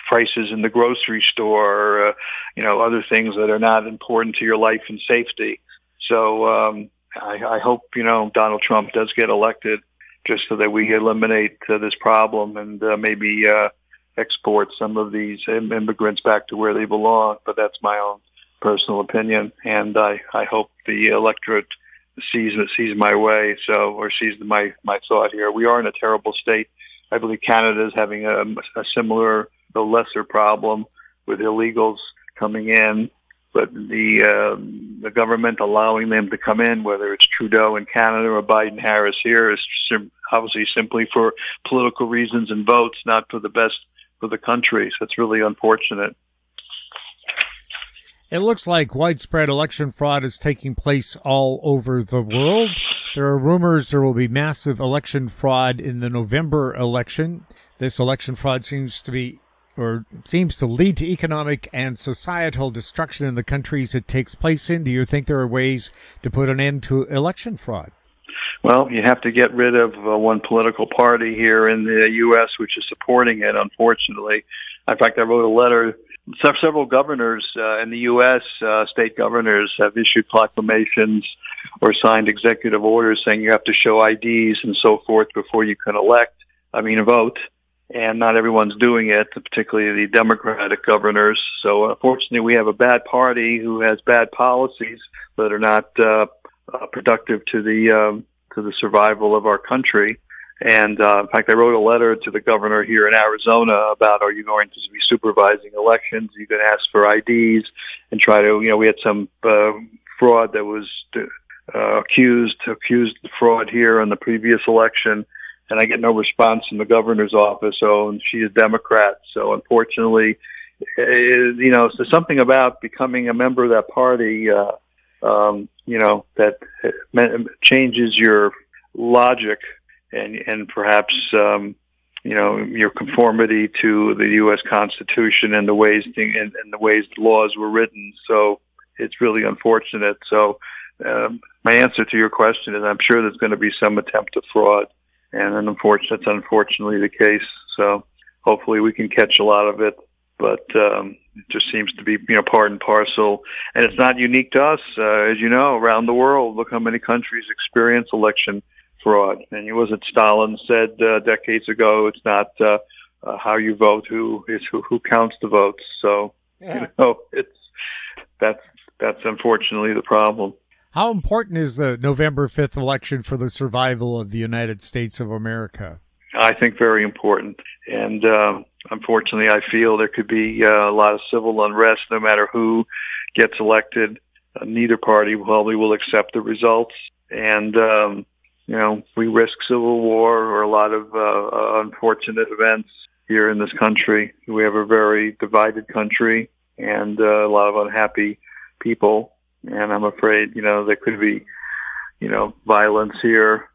prices in the grocery store, other things that are not important to your life and safety. So I hope, Donald Trump does get elected, just so that we eliminate this problem and maybe export some of these immigrants back to where they belong. But that's my own personal opinion, and I hope the electorate sees my way, or sees my thought here. We are in a terrible state. I believe Canada is having a similar, though lesser, problem with illegals coming in. But the government allowing them to come in, whether it's Trudeau in Canada or Biden-Harris here, is obviously simply for political reasons and votes, not for the best for the country. So it's really unfortunate. It looks like widespread election fraud is taking place all over the world. There are rumors there will be massive election fraud in the November election. This election fraud seems to lead to economic and societal destruction in the countries it takes place in. Do you think there are ways to put an end to election fraud? Well, you have to get rid of one political party here in the U.S., which is supporting it, unfortunately. In fact, I wrote a letter. Several governors in the U.S., state governors, have issued proclamations or signed executive orders saying you have to show IDs and so forth before you can vote. And not everyone's doing it, particularly the Democratic governors. So unfortunately, we have a bad party who has bad policies that are not productive to the survival of our country. And in fact, I wrote a letter to the governor here in Arizona about, are you going to be supervising elections? You can ask for IDs and try to, we had some fraud that was accused of fraud here in the previous election. And I get no response from the governor's office. So she's a Democrat. So unfortunately, so something about becoming a member of that party, that changes your logic and perhaps, your conformity to the U.S. Constitution and the ways the laws were written. So it's really unfortunate. So my answer to your question is I'm sure there's going to be some attempt at fraud. And that's unfortunately the case. So hopefully we can catch a lot of it. But it just seems to be, part and parcel. And it's not unique to us. As you know, around the world, look how many countries experience election fraud. And it was what Stalin said decades ago. It's not how you vote, who counts the votes. So, that's unfortunately the problem. How important is the November 5th election for the survival of the United States of America? I think very important. And unfortunately, I feel there could be a lot of civil unrest no matter who gets elected. Neither party probably will accept the results. And, we risk civil war or a lot of unfortunate events here in this country. We have a very divided country and a lot of unhappy people. And I'm afraid, there could be, violence here.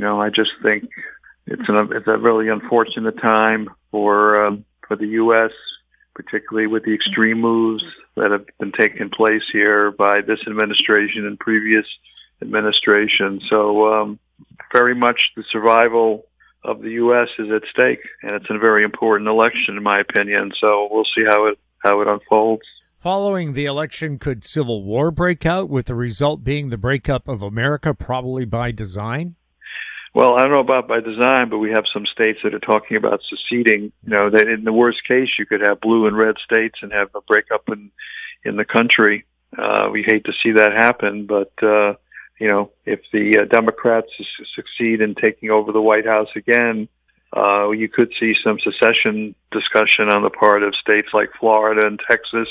I just think it's a really unfortunate time for the U.S., particularly with the extreme moves that have been taking place here by this administration and previous administration. So very much the survival of the U.S. is at stake, and it's a very important election, in my opinion. So we'll see how it unfolds. Following the election, could civil war break out, with the result being the breakup of America, probably by design? Well, I don't know about by design, but we have some states that are talking about seceding. That in the worst case, you could have blue and red states and have a breakup in the country. We hate to see that happen, but if the Democrats succeed in taking over the White House again, you could see some secession discussion on the part of states like Florida and Texas.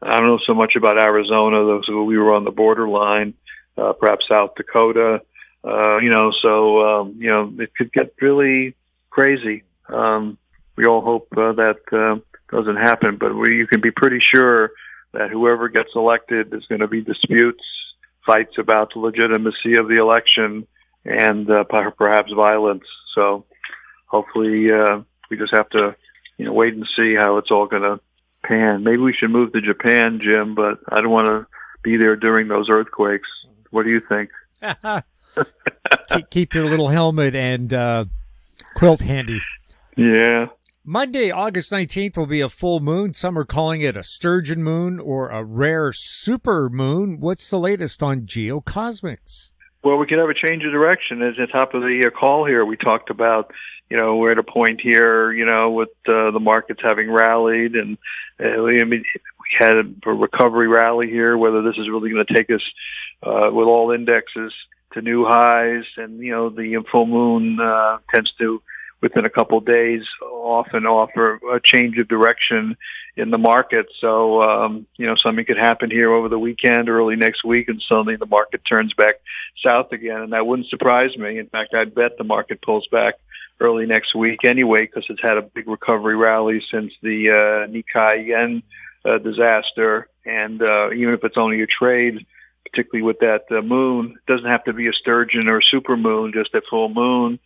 I don't know so much about Arizona, those who we were on the borderline, perhaps South Dakota. It could get really crazy. We all hope that doesn't happen, but you can be pretty sure that whoever gets elected, there's going to be disputes, fights about the legitimacy of the election, and perhaps violence. So hopefully we just have to wait and see how it's all going to pan. Maybe we should move to Japan, Jim, but I don't want to be there during those earthquakes. What do you think? Keep your little helmet and quilt handy. Yeah. Monday, August 19th, will be a full moon. Some are calling it a sturgeon moon or a rare super moon. What's the latest on geocosmics? Well, we could have a change of direction. At the top of the call here, we talked about, we're at a point here, with the markets having rallied, and we had a recovery rally here, whether this is really going to take us with all indexes to new highs. And, the full moon tends to, within a couple of days, often offer a change of direction in the market. So, something could happen here over the weekend, early next week, and suddenly the market turns back south again. And that wouldn't surprise me. In fact, I'd bet the market pulls back early next week anyway, because it's had a big recovery rally since the Nikkei-Yen disaster. And even if it's only a trade, particularly with that moon, it doesn't have to be a sturgeon or a super moon, just a full moon,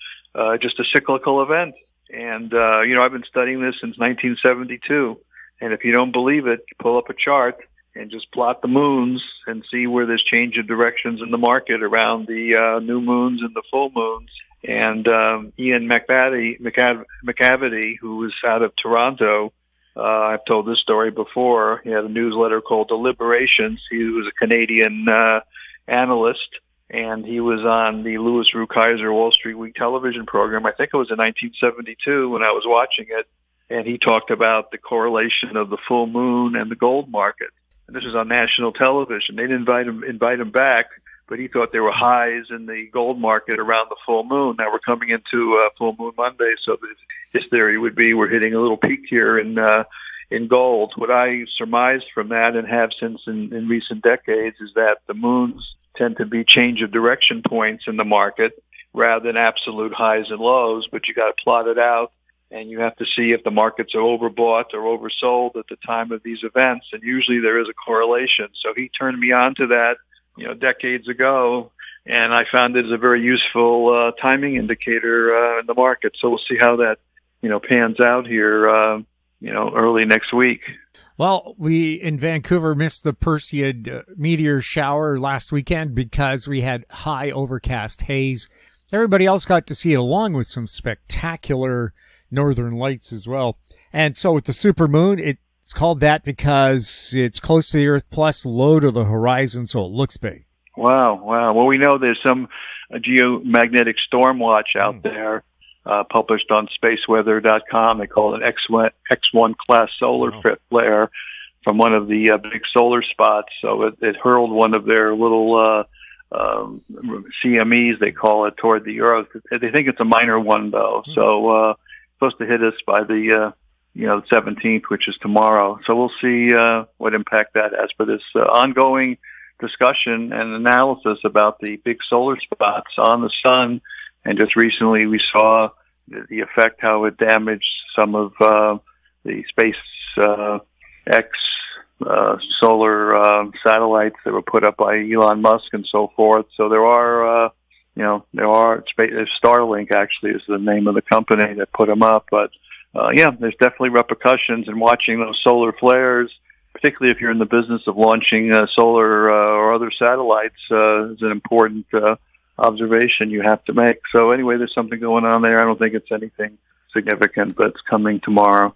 just a cyclical event. And, I've been studying this since 1972. And if you don't believe it, you pull up a chart and just plot the moons and see where there's change of directions in the market around the new moons and the full moons. And Ian McAvity, who was out of Toronto, I've told this story before. He had a newsletter called Deliberations. He was a Canadian analyst, and he was on the Louis Rukeyser Wall Street Week television program. I think it was in 1972 when I was watching it, and he talked about the correlation of the full moon and the gold market. And this was on national television. They didn't invite him back, but he thought there were highs in the gold market around the full moon. Now we're coming into full moon Monday, so his theory would be we're hitting a little peak here in gold. What I surmised from that, and have since in recent decades, is that the moons tend to be change of direction points in the market rather than absolute highs and lows, but you got to plot it out, and you have to see if the markets are overbought or oversold at the time of these events, and usually there is a correlation. So he turned me on to that, decades ago, and I found it as a very useful timing indicator in the market. So we'll see how that, pans out here, early next week. Well, we in Vancouver missed the Perseid meteor shower last weekend because we had high overcast haze. Everybody else got to see it, along with some spectacular northern lights as well. And so with the supermoon, it's called that because it's close to the Earth plus low to the horizon, so it looks big. Wow. Well, we know there's some geomagnetic storm watch out there, published on spaceweather.com. They call it X1 class solar flare from one of the big solar spots. So it hurled one of their little CMEs, they call it, toward the Earth. They think it's a minor one, though. So supposed to hit us by the 17th, which is tomorrow. So we'll see what impact that has. But this ongoing discussion and analysis about the big solar spots on the sun. And just recently we saw the effect, how it damaged some of the SpaceX solar satellites that were put up by Elon Musk and so forth. So there are there are, Starlink actually is the name of the company that put them up, but there's definitely repercussions in watching those solar flares, particularly if you're in the business of launching solar or other satellites, is an important observation you have to make. So anyway, there's something going on there. I don't think it's anything significant, but it's coming tomorrow.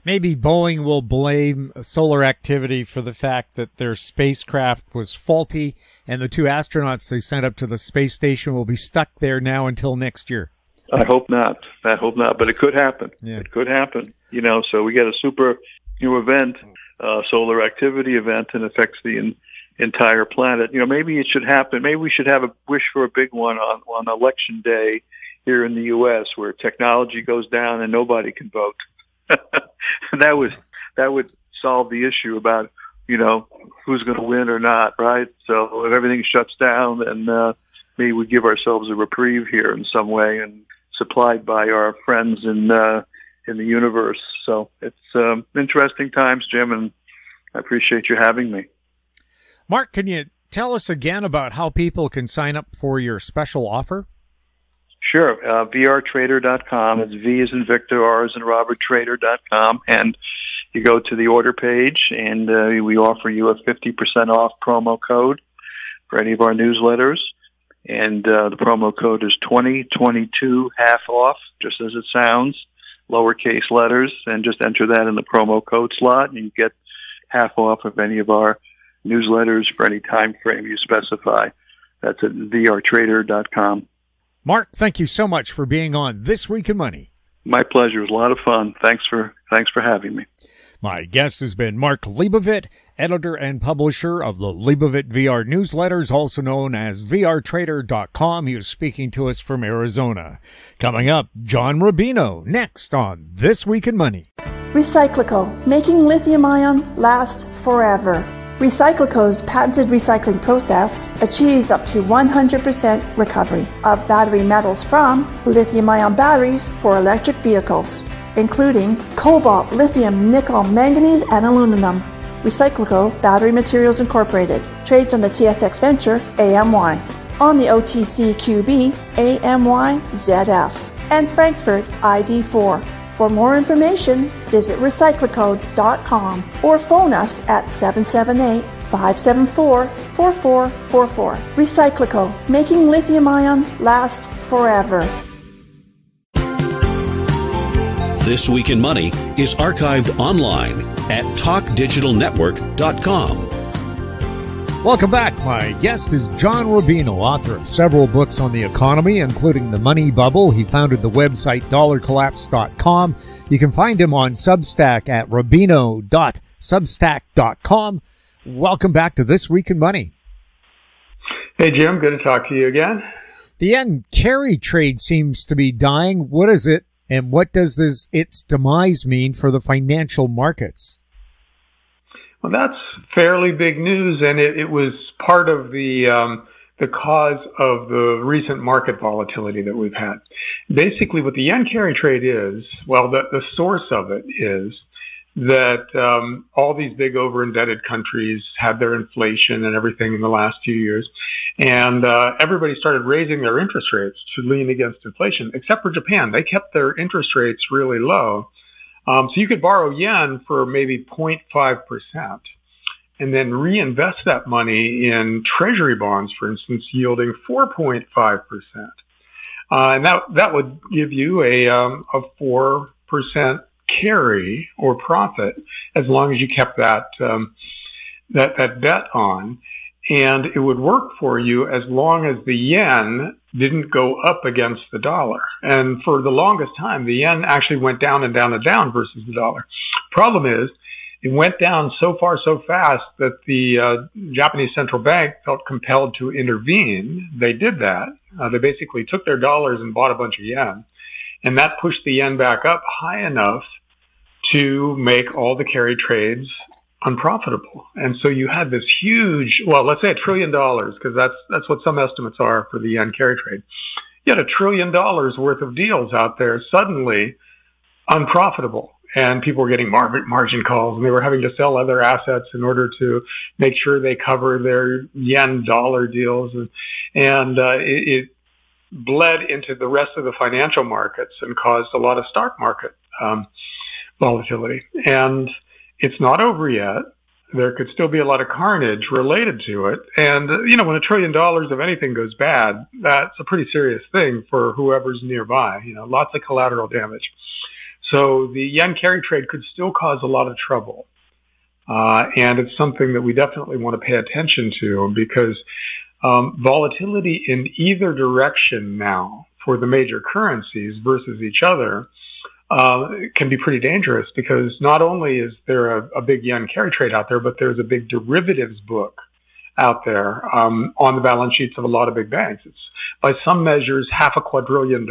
Maybe Boeing will blame solar activity for the fact that their spacecraft was faulty, and the 2 astronauts they sent up to the space station will be stuck there now until next year. I hope not, but it could happen. Yeah. It could happen. So we get a super new event, solar activity event, and affects the entire planet. Maybe it should happen. Maybe we should have a wish for a big one on election day here in the U.S., where technology goes down and nobody can vote. That would solve the issue about who's going to win or not, right? So if everything shuts down, then maybe we give ourselves a reprieve here in some way, and supplied by our friends in the universe. So it's interesting times, Jim, and I appreciate you having me. Mark, can you tell us again about how people can sign up for your special offer? Sure. VRTrader.com. It's V as in Victor, R as in Robert, Trader.com. And you go to the order page, and we offer you a 50% off promo code for any of our newsletters. And the promo code is 2022 half off, just as it sounds, lowercase letters, and just enter that in the promo code slot, and you get half off of any of our newsletters for any time frame you specify. That's at VRTrader.com. Mark, thank you so much for being on This Week in Money. My pleasure. It was a lot of fun. Thanks for having me. My guest has been Mark Leibovit, editor and publisher of the Leibovit VR newsletters, also known as VRTrader.com. He was speaking to us from Arizona. Coming up, John Rubino, next on This Week in Money. Recyclico, making lithium-ion last forever. Recyclico's patented recycling process achieves up to 100% recovery of battery metals from lithium-ion batteries for electric vehicles, including cobalt, lithium, nickel, manganese, and aluminum. Recyclico Battery Materials Incorporated trades on the TSX Venture AMY, on the OTCQB AMYZF, and Frankfurt ID4. For more information, visit recyclico.com or phone us at 778-574-4444. Recyclico, making lithium-ion last forever. This Week in Money is archived online at talkdigitalnetwork.com. Welcome back. My guest is John Rubino, author of several books on the economy, including The Money Bubble. He founded the website dollarcollapse.com. You can find him on Substack at Rubino.substack.com. Welcome back to This Week in Money. Hey, Jim. Good to talk to you again. The yen carry trade seems to be dying. What is it, and what does its demise mean for the financial markets? Well, that's fairly big news, and it was part of the cause of the recent market volatility that we've had. Basically, what the yen carry trade is, well, the source of it is that all these big over-indebted countries had their inflation and everything in the last few years, and everybody started raising their interest rates to lean against inflation, except for Japan. They kept their interest rates really low. So you could borrow yen for maybe 0.5% and then reinvest that money in treasury bonds, for instance, yielding 4.5%. And that would give you a 4% carry or profit as long as you kept that bet on. And it would work for you as long as the yen didn't go up against the dollar. And for the longest time, the yen actually went down and down and down versus the dollar. Problem is, it went down so far so fast that the Japanese central bank felt compelled to intervene. They did that. They basically took their dollars and bought a bunch of yen. And that pushed the yen back up high enough to make all the carry trades unprofitable. And so you had this huge, well, let's say $1 trillion, because that's what some estimates are for the yen carry trade. You had $1 trillion worth of deals out there suddenly unprofitable. And people were getting margin calls, and they were having to sell other assets in order to make sure they cover their yen dollar deals. And it bled into the rest of the financial markets and caused a lot of stock market volatility. And it's not over yet. There could still be a lot of carnage related to it. And, when $1 trillion of anything goes bad, that's a pretty serious thing for whoever's nearby, lots of collateral damage. So the yen carry trade could still cause a lot of trouble. And it's something that we definitely want to pay attention to because volatility in either direction now for the major currencies versus each other can be pretty dangerous because not only is there a big yen carry trade out there, but there's a big derivatives book out there on the balance sheets of a lot of big banks. It's by some measures $500 billion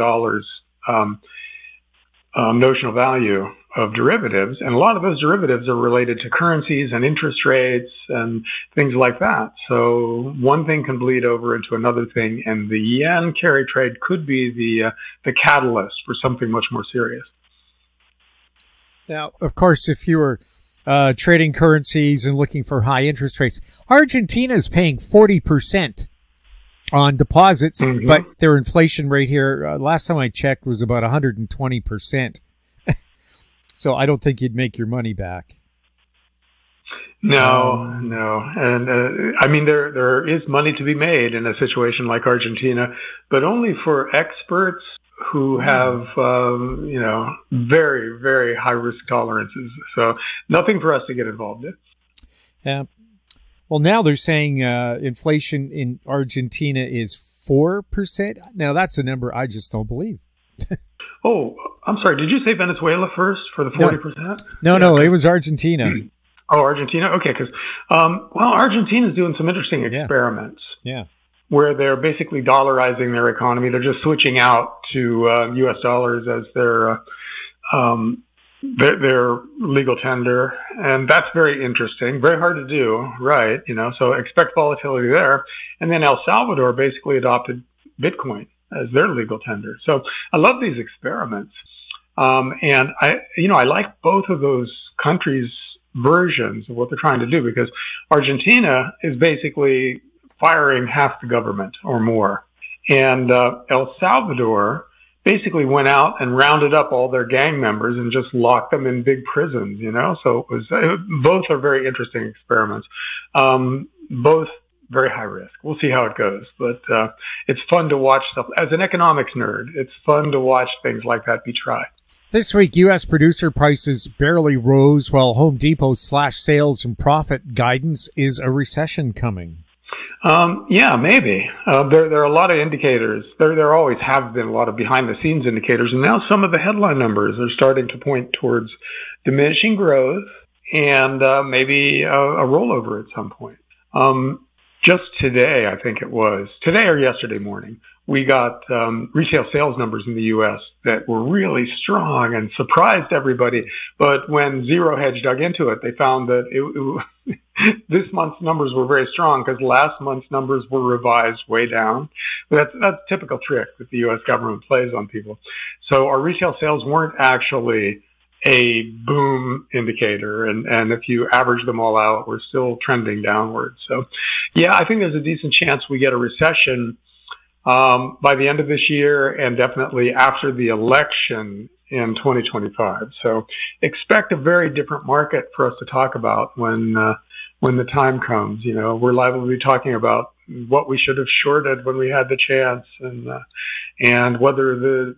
notional value of derivatives, and a lot of those derivatives are related to currencies and interest rates and things like that. So one thing can bleed over into another thing, and the yen carry trade could be the catalyst for something much more serious. Now, of course, if you were trading currencies and looking for high interest rates, Argentina is paying 40% on deposits, but their inflation rate here, last time I checked, was about 120%. So I don't think you'd make your money back. No. And I mean, there is money to be made in a situation like Argentina, but only for experts who have, very, very high risk tolerances. So nothing for us to get involved in. Yeah. Well, now they're saying inflation in Argentina is 4%. Now, that's a number I just don't believe. Oh, I'm sorry. Did you say Venezuela first for the 40%? No, it was Argentina. Oh, Argentina? Okay, because, Argentina's doing some interesting experiments. Yeah. Where they're basically dollarizing their economy. They're just switching out to U.S. dollars as their legal tender. And that's very interesting. Very hard to do, right? So expect volatility there. And then El Salvador basically adopted Bitcoin as their legal tender. So I love these experiments. And I like both of those countries' versions of what they're trying to do because Argentina is basically firing half the government or more. And El Salvador basically went out and rounded up all their gang members and just locked them in big prisons, So both are very interesting experiments. Both very high risk. We'll see how it goes. But it's fun to watch stuff. As an economics nerd, it's fun to watch things like that be tried. This week, U.S. producer prices barely rose while Home Depot's slash sales and profit guidance is a recession coming. Yeah, maybe. There are a lot of indicators. There always have been a lot of behind-the-scenes indicators, and now some of the headline numbers are starting to point towards diminishing growth and maybe a rollover at some point. Just today, I think it was, today or yesterday morning, we got retail sales numbers in the U.S. that were really strong and surprised everybody. But when Zero Hedge dug into it, they found that this month's numbers were very strong because last month's numbers were revised way down. That's a typical trick that the U.S. government plays on people. So our retail sales weren't actually a boom indicator. And if you average them all out, we're still trending downwards. So, yeah, I think there's a decent chance we get a recession by the end of this year and definitely after the election in 2025. So expect a very different market for us to talk about when the time comes. We're liable to be talking about what we should have shorted when we had the chance and whether the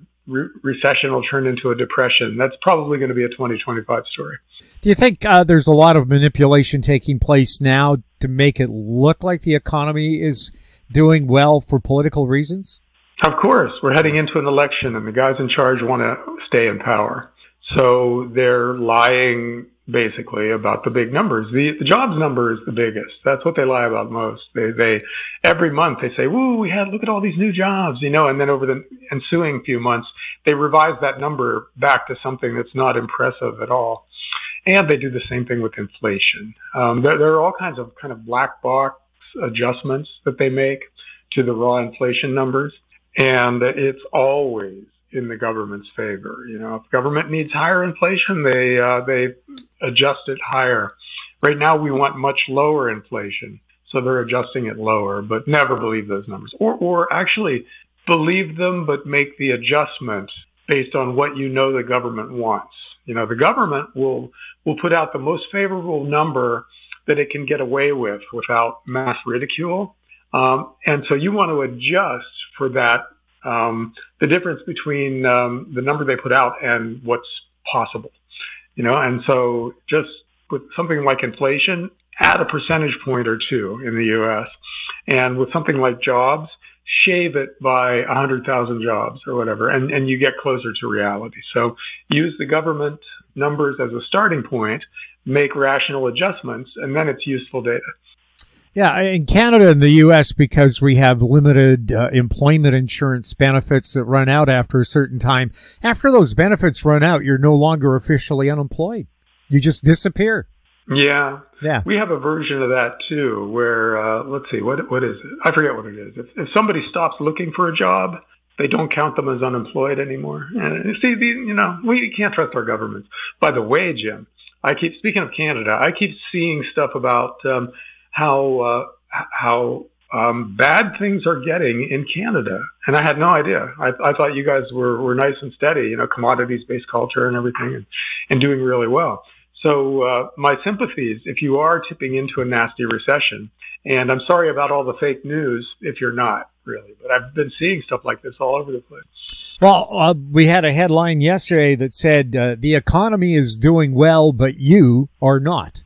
recession will turn into a depression. That's probably going to be a 2025 story. Do you think there's a lot of manipulation taking place now to make it look like the economy is doing well for political reasons? Of course. We're heading into an election, and the guys in charge want to stay in power. So they're lying, basically, about the big numbers. The jobs number is the biggest. That's what they lie about most. They every month they say, "Woo, look at all these new jobs," and then over the ensuing few months, they revise that number back to something that's not impressive at all. And they do the same thing with inflation. There are all kinds of kind of black box adjustments that they make to the raw inflation numbers, and it's always in the government's favor. If government needs higher inflation, they adjust it higher. Right now, we want much lower inflation, so they're adjusting it lower. But never believe those numbers, or actually believe them, but make the adjustment based on what you know the government wants. The government will put out the most favorable number that it can get away with without mass ridicule. And so you want to adjust for that, the difference between the number they put out and what's possible. And so just with something like inflation, add a percentage point or two in the U.S. And with something like jobs, shave it by 100,000 jobs or whatever, and you get closer to reality. So use the government numbers as a starting point, make rational adjustments, and then it's useful data. Yeah, in Canada and the U.S., because we have limited employment insurance benefits that run out after a certain time, after those benefits run out, you're no longer officially unemployed. You just disappear. Yeah. Yeah. We have a version of that too, where, let's see, what is it? I forget what it is. If somebody stops looking for a job, they don't count them as unemployed anymore. And see, we can't trust our governments. By the way, Jim, speaking of Canada, I keep seeing stuff about, how bad things are getting in Canada. And I had no idea. I thought you guys were nice and steady, commodities-based culture and everything and doing really well. So my sympathies if you are tipping into a nasty recession. And I'm sorry about all the fake news if you're not, really. But I've been seeing stuff like this all over the place. Well, we had a headline yesterday that said the economy is doing well, but you are not.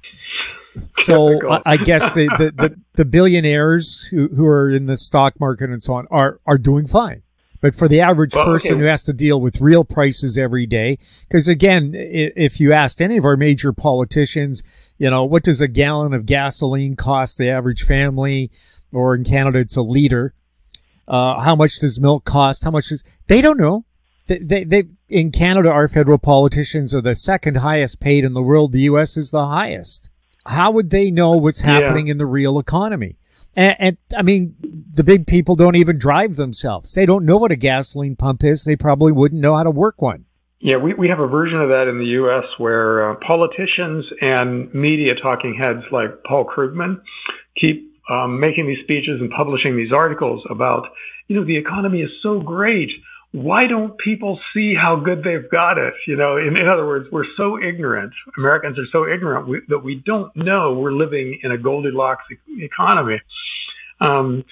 So I guess the billionaires who are in the stock market and so on are doing fine. But for the average person who has to deal with real prices every day, because again, if you asked any of our major politicians, what does a gallon of gasoline cost the average family, or in Canada it's a liter? How much does milk cost? They don't know. They in Canada, our federal politicians are the second highest paid in the world. The U.S. is the highest. How would they know what's happening in the real economy? And I mean, the big people don't even drive themselves. They don't know what a gasoline pump is. They probably wouldn't know how to work one. Yeah, we have a version of that in the U.S. where politicians and media talking heads like Paul Krugman keep making these speeches and publishing these articles about, the economy is so great. Why don't people see how good they've got it? In other words, we're so ignorant. Americans are so ignorant that we don't know we're living in a Goldilocks economy. A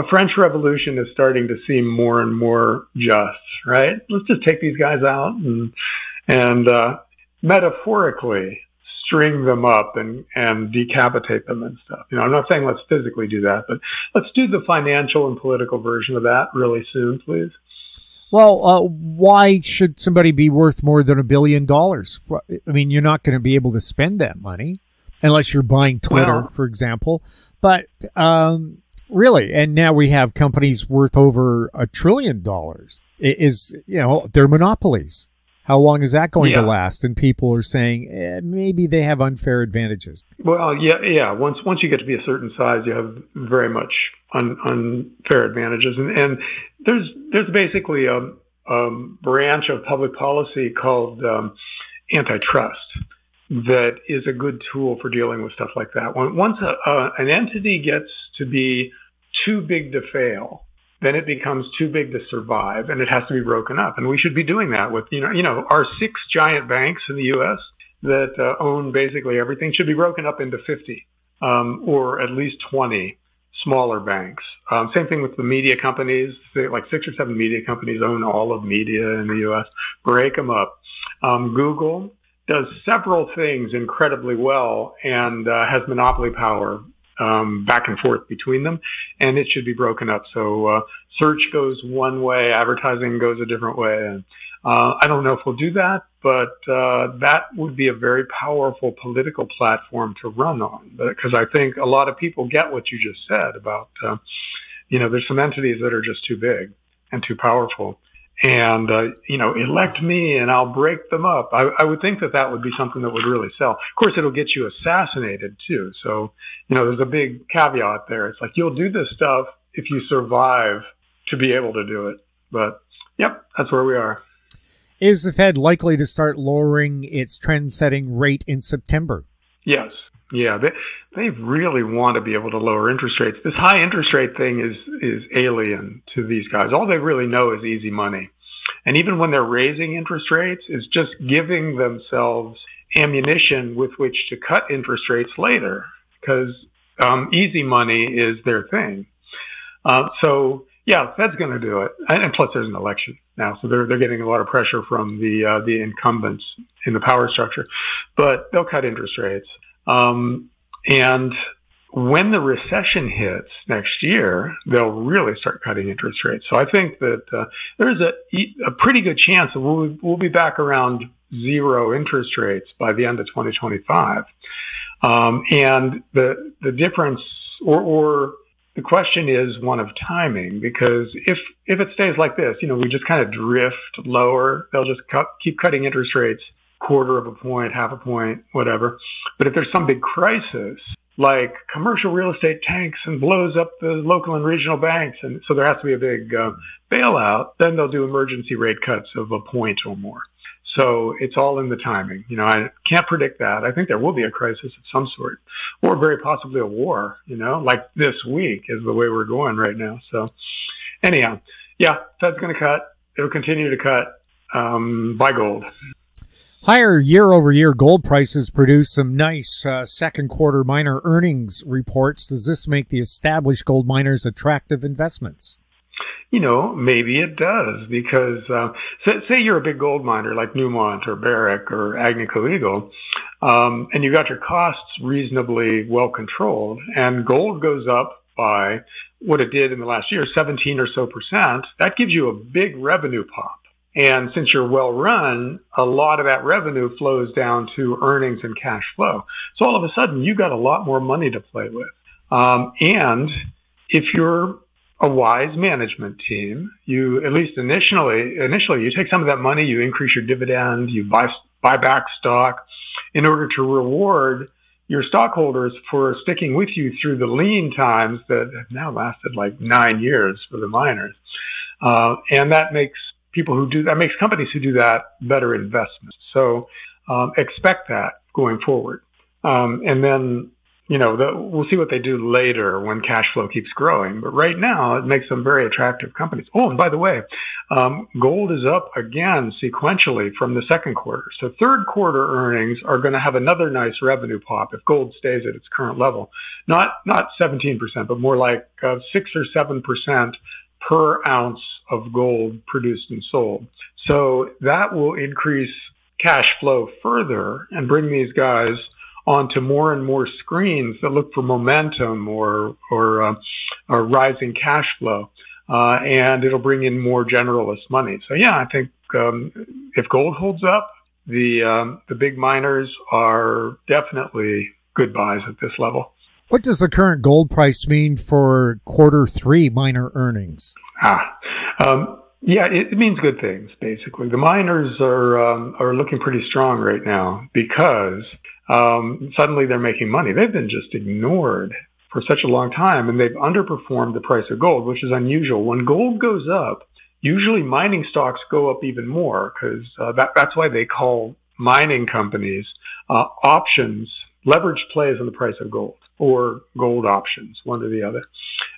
French Revolution is starting to seem more and more just, right? Let's just take these guys out and metaphorically string them up and decapitate them and stuff. I'm not saying let's physically do that, but let's do the financial and political version of that really soon, please. Well, why should somebody be worth more than $1 billion? I mean, you're not going to be able to spend that money unless you're buying Twitter, for example. But really, and now we have companies worth over $1 trillion. They're monopolies. How long is that going to last? And people are saying maybe they have unfair advantages. Well, yeah. Once you get to be a certain size, you have very much unfair advantages. And there's basically a branch of public policy called antitrust that is a good tool for dealing with stuff like that. Once an entity gets to be too big to fail, then it becomes too big to survive, and it has to be broken up. And we should be doing that with, our 6 giant banks in the U.S. that own basically everything should be broken up into 50 or at least 20 smaller banks. Same thing with the media companies. Like 6 or 7 media companies own all of media in the U.S. Break them up. Google does several things incredibly well and has monopoly power back and forth between them, and it should be broken up. So search goes one way, advertising goes a different way. And I don't know if we'll do that, but that would be a very powerful political platform to run on, because I think a lot of people get what you just said about, there's some entities that are just too big and too powerful. And, elect me and I'll break them up. I would think that would be something that would really sell. Of course, it'll get you assassinated too. So, there's a big caveat there. It's like, you'll do this stuff if you survive to be able to do it. But, yep, that's where we are. Is the Fed likely to start lowering its trend-setting rate in September? Yes. Yeah, they really want to be able to lower interest rates. This high interest rate thing is alien to these guys. All they really know is easy money. And even when they're raising interest rates, it's just giving themselves ammunition with which to cut interest rates later, because easy money is their thing. So yeah, Fed's going to do it. And plus there's an election now, so they're getting a lot of pressure from the incumbents in the power structure, but they'll cut interest rates. And when the recession hits next year, they'll really start cutting interest rates. So I think that there's a pretty good chance that we'll be back around zero interest rates by the end of 2025. And the difference, or the question is one of timing, because if it stays like this, we just kind of drift lower. They'll just keep cutting interest rates, quarter of a point, half a point, whatever. But if there's some big crisis, like commercial real estate tanks and blows up the local and regional banks, and so there has to be a big bailout, then they'll do emergency rate cuts of a point or more. So it's all in the timing. I can't predict that. I think there will be a crisis of some sort, or very possibly a war, like this week is the way we're going right now. So anyhow, yeah, Fed's going to cut. It'll continue to cut. Buy gold. Higher year-over-year gold prices produce some nice second quarter miner earnings reports. Does this make the established gold miners attractive investments? Maybe it does, because say you're a big gold miner like Newmont or Barrick or Agnico Eagle, and you got your costs reasonably well controlled, and gold goes up by what it did in the last year, 17 or so %, that gives you a big revenue pop. And since you're well run, a lot of that revenue flows down to earnings and cash flow. So all of a sudden, you got a lot more money to play with. And if you're a wise management team, you, at least initially, you take some of that money, you increase your dividend, you buy back stock in order to reward your stockholders for sticking with you through the lean times that have now lasted like 9 years for the miners. And that makes companies who do that better investments. So expect that going forward. And then, we'll see what they do later when cash flow keeps growing. But right now, it makes them very attractive companies. Oh, and by the way, gold is up again sequentially from the second quarter. So third quarter earnings are going to have another nice revenue pop if gold stays at its current level. Not 17%, but more like 6 or 7% per ounce of gold produced and sold. So that will increase cash flow further and bring these guys onto more and more screens that look for momentum or rising cash flow. And it'll bring in more generalist money. So yeah, I think if gold holds up, the big miners are definitely good buys at this level. What does the current gold price mean for quarter three miner earnings? Yeah, it means good things, basically. The miners are looking pretty strong right now because suddenly they're making money. They've been just ignored for such a long time, and they've underperformed the price of gold, which is unusual. When gold goes up, usually mining stocks go up even more, because that's why they call mining companies options, leveraged plays on the price of gold, or gold options, one or the other,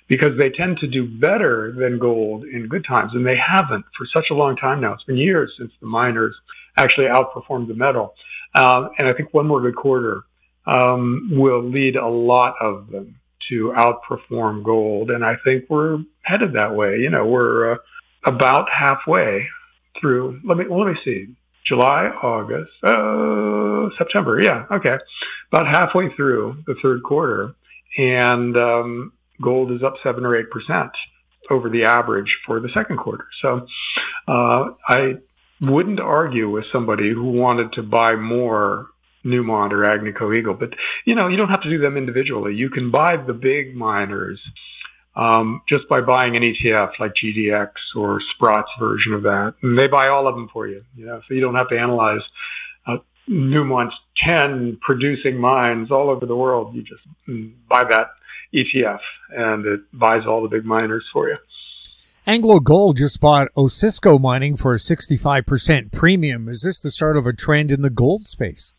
because they tend to do better than gold in good times, and they haven't for such a long time now. It's been years since the miners actually outperformed the metal, and I think one more good quarter will lead a lot of them to outperform gold, and I think we're headed that way. We're about halfway through. Let me see. July, August, September. Yeah. Okay. About halfway through the third quarter, and gold is up 7 or 8% over the average for the second quarter. So I wouldn't argue with somebody who wanted to buy more Newmont or Agnico Eagle, but you don't have to do them individually. You can buy the big miners just by buying an ETF like GDX or Sprott's version of that. And they buy all of them for you, so you don't have to analyze Newmont's 10 producing mines all over the world. You just buy that ETF and it buys all the big miners for you. Anglo Gold just bought Osisko Mining for a 65% premium. Is this the start of a trend in the gold space?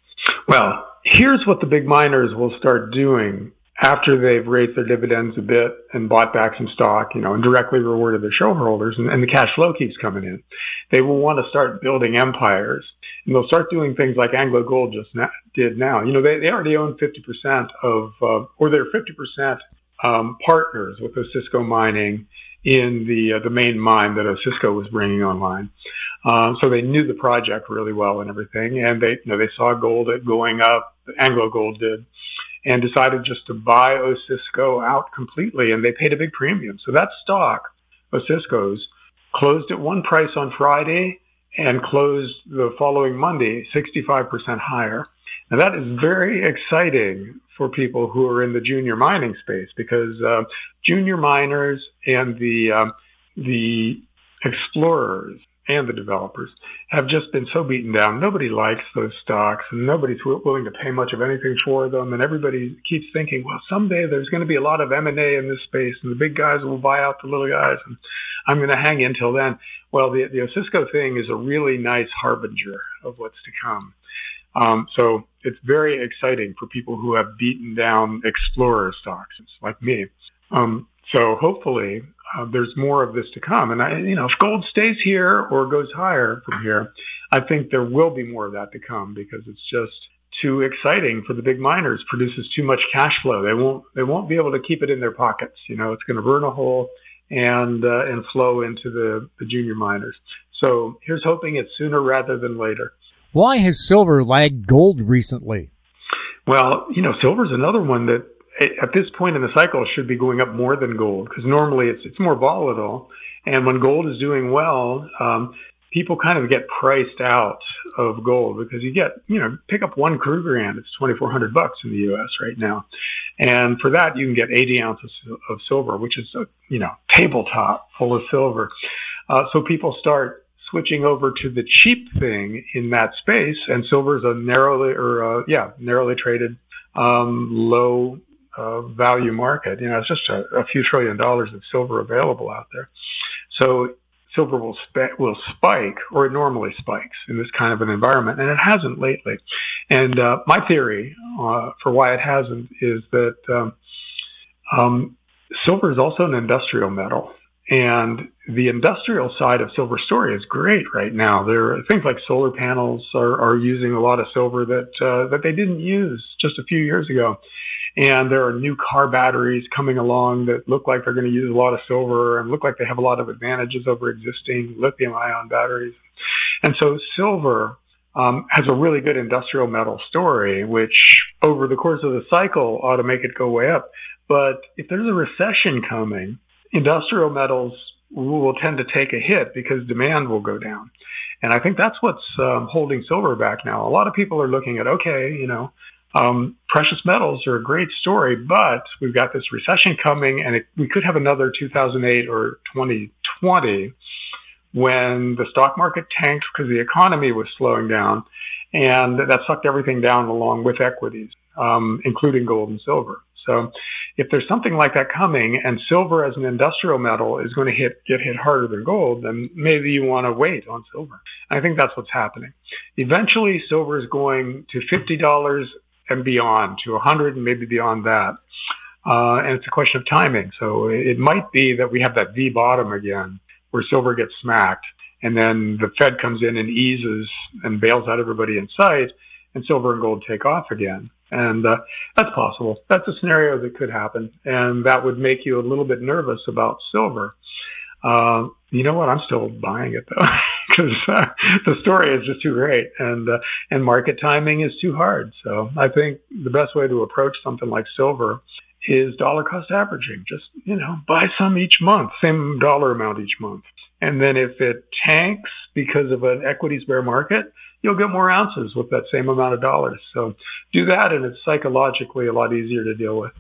Well, here's what the big miners will start doing after they've raised their dividends a bit and bought back some stock, and directly rewarded their shareholders, and the cash flow keeps coming in. They will want to start building empires, and they'll start doing things like Anglo Gold did now. They already own 50% or they're 50% partners with Osisko Mining in the main mine that Osisko was bringing online. So they knew the project really well and everything, and they saw gold going up. Anglo Gold did, and decided just to buy Osisko out completely, and they paid a big premium. So that stock, Osisko's, closed at one price on Friday and closed the following Monday 65% higher. Now that is very exciting for people who are in the junior mining space, because junior miners and the explorers and the developers have just been so beaten down. Nobody likes those stocks, and nobody's willing to pay much of anything for them. And everybody keeps thinking, well, someday there's going to be a lot of M&A in this space, and the big guys will buy out the little guys, and I'm going to hang in till then. Well, the Osisko thing is a really nice harbinger of what's to come. So it's very exciting for people who have beaten down explorer stocks, like me. So hopefully there's more of this to come. And if gold stays here or goes higher from here, I think there will be more of that to come, because it's just too exciting for the big miners. Produces too much cash flow. They won't be able to keep it in their pockets. It's going to burn a hole and flow into the junior miners. So here's hoping it's sooner rather than later. Why has silver lagged gold recently? Well, silver's another one that at this point in the cycle should be going up more than gold, because normally it's more volatile. And when gold is doing well, people kind of get priced out of gold, because you get, pick up one Kruger Rand, it's $2,400 in the U.S. right now. And for that, you can get 80 ounces of silver, which is a, tabletop full of silver. So people start switching over to the cheap thing in that space, and silver is a narrowly traded, low value market. It's just a few $1 trillion of silver available out there. So silver will spike, or it normally spikes in this kind of an environment, and it hasn't lately. And my theory for why it hasn't is that silver is also an industrial metal. And the industrial side of silver story is great right now. There are things like solar panels are using a lot of silver that they didn't use just a few years ago. And there are new car batteries coming along that look like they're going to use a lot of silver and look like they have a lot of advantages over existing lithium-ion batteries. And so silver has a really good industrial metal story, which over the course of the cycle ought to make it go way up. But if there's a recession coming, industrial metals will tend to take a hit because demand will go down. And I think that's what's holding silver back now. A lot of people are looking at, precious metals are a great story, but we've got this recession coming, and we could have another 2008 or 2020 when the stock market tanked because the economy was slowing down, and that sucked everything down along with equities, including gold and silver. So if there's something like that coming, and silver as an industrial metal is going to get hit harder than gold, then maybe you want to wait on silver. I think that's what's happening. Eventually, silver is going to $50 and beyond, to 100 and maybe beyond that. And it's a question of timing. So it might be that we have that V bottom again, where silver gets smacked, and then the Fed comes in and eases and bails out everybody in sight, and silver and gold take off again. And that's possible. That's a scenario that could happen, and that would make you a little bit nervous about silver. You know what? I'm still buying it though, because the story is just too great, and market timing is too hard. So I think the best way to approach something like silver is dollar cost averaging. Just, buy some each month, same dollar amount each month. And then if it tanks because of an equities bear market, you'll get more ounces with that same amount of dollars. So do that, and it's psychologically a lot easier to deal with.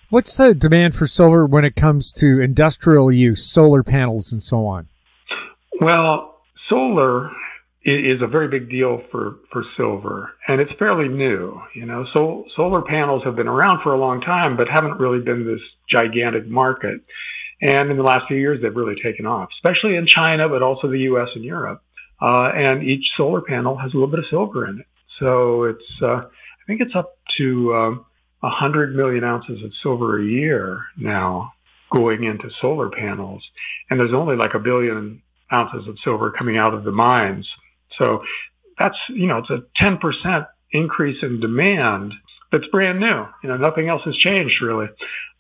What's the demand for silver when it comes to industrial use, solar panels and so on? Well, solar is a very big deal for silver, and it's fairly new. Solar panels have been around for a long time, but haven't really been this gigantic market. And in the last few years, they've really taken off, especially in China, but also the U.S. and Europe. And each solar panel has a little bit of silver in it. So I think it's up to 100 million ounces of silver a year now going into solar panels. And there's only like 1 billion ounces of silver coming out of the mines. So that's, it's a 10% increase in demand that's brand new. Nothing else has changed really.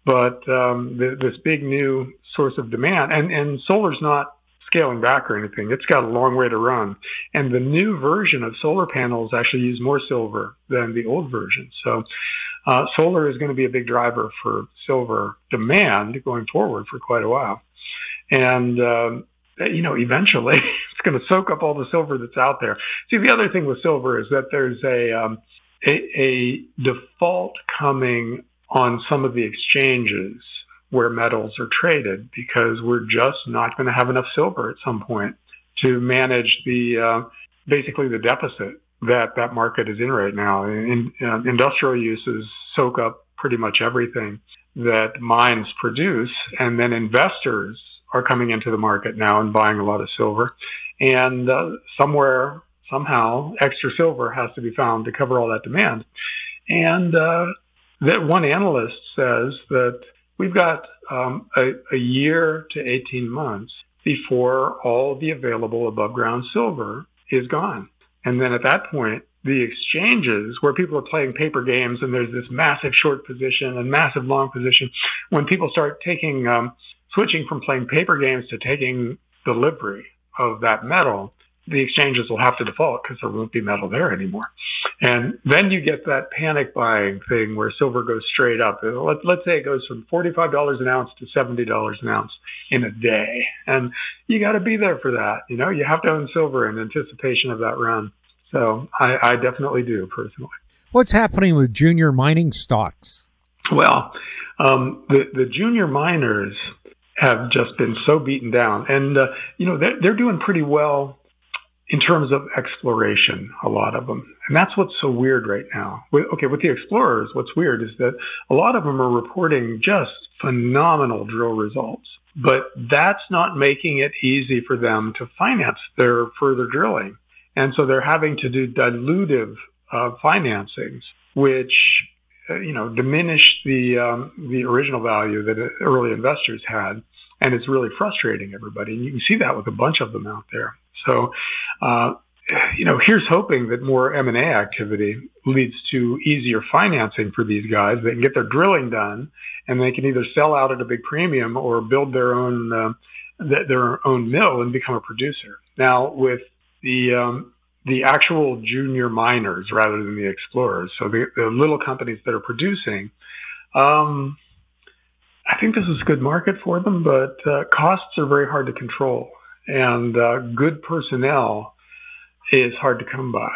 But this big new source of demand, and solar's not scaling back or anything. It's got a long way to run. And the new version of solar panels actually use more silver than the old version. So solar is going to be a big driver for silver demand going forward for quite a while. And, eventually it's going to soak up all the silver that's out there. See, the other thing with silver is that there's a default coming on some of the exchanges where metals are traded, because we're just not going to have enough silver at some point to manage basically the deficit that market is in right now. Industrial uses soak up pretty much everything that mines produce, and then investors are coming into the market now and buying a lot of silver. And somehow, extra silver has to be found to cover all that demand. And that one analyst says that we've got a year to 18 months before all the available above ground silver is gone. And then at that point, the exchanges where people are playing paper games and there's this massive short position and massive long position, when people start switching from playing paper games to taking delivery of that metal, the exchanges will have to default because there won't be metal there anymore. And then you get that panic buying thing where silver goes straight up. Let's say it goes from $45 an ounce to $70 an ounce in a day. And you got to be there for that. You have to own silver in anticipation of that run. So I definitely do personally. What's happening with junior mining stocks? Well, the junior miners have just been so beaten down. And, they're doing pretty well in terms of exploration, a lot of them. And that's what's so weird right now. With the explorers, what's weird is that a lot of them are reporting just phenomenal drill results. But that's not making it easy for them to finance their further drilling. And so they're having to do dilutive financings, which diminish the original value that early investors had. And it's really frustrating everybody. And you can see that with a bunch of them out there. So, here's hoping that more M&A activity leads to easier financing for these guys. They can get their drilling done, and they can either sell out at a big premium or build their own mill and become a producer. Now, with the actual junior miners rather than the explorers, so the little companies that are producing, I think this is a good market for them, but costs are very hard to control, and good personnel is hard to come by.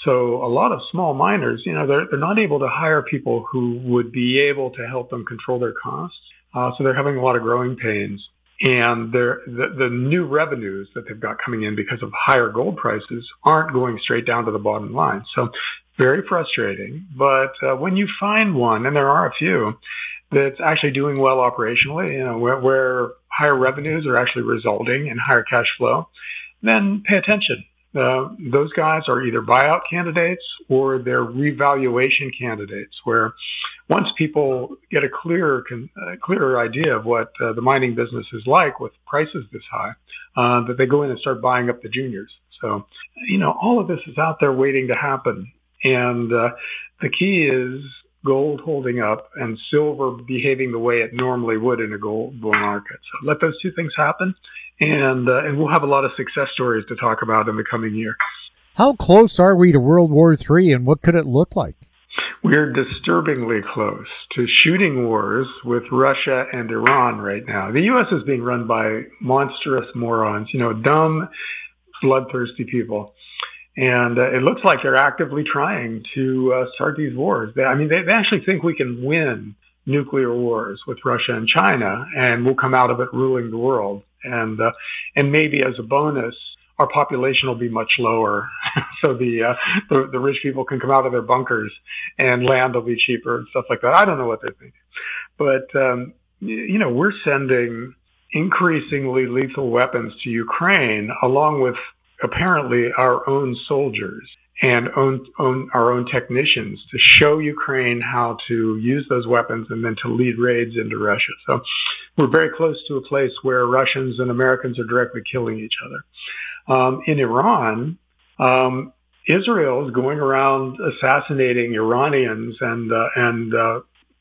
So a lot of small miners, they're not able to hire people who would be able to help them control their costs. So they're having a lot of growing pains. And the new revenues that they've got coming in because of higher gold prices aren't going straight down to the bottom line. So very frustrating. But when you find one, and there are a few, that's actually doing well operationally, where higher revenues are actually resulting in higher cash flow, then pay attention. Those guys are either buyout candidates or they're revaluation candidates, where once people get a clearer idea of what the mining business is like with prices this high, that they go in and start buying up the juniors. So, all of this is out there waiting to happen. And the key is gold holding up and silver behaving the way it normally would in a gold bull market. So let those two things happen, and we'll have a lot of success stories to talk about in the coming year. How close are we to World War III, and what could it look like? We're disturbingly close to shooting wars with Russia and Iran right now. The U.S. is being run by monstrous morons, dumb, bloodthirsty people. And it looks like they're actively trying to start these wars. They actually think we can win nuclear wars with Russia and China, and we'll come out of it ruling the world. And maybe as a bonus, our population will be much lower, so the rich people can come out of their bunkers, and land will be cheaper and stuff like that. I don't know what they're thinking, but we're sending increasingly lethal weapons to Ukraine, along with apparently our own soldiers and our own technicians to show Ukraine how to use those weapons and then to lead raids into Russia. So we're very close to a place where Russians and Americans are directly killing each other. In Iran, Israel is going around assassinating Iranians and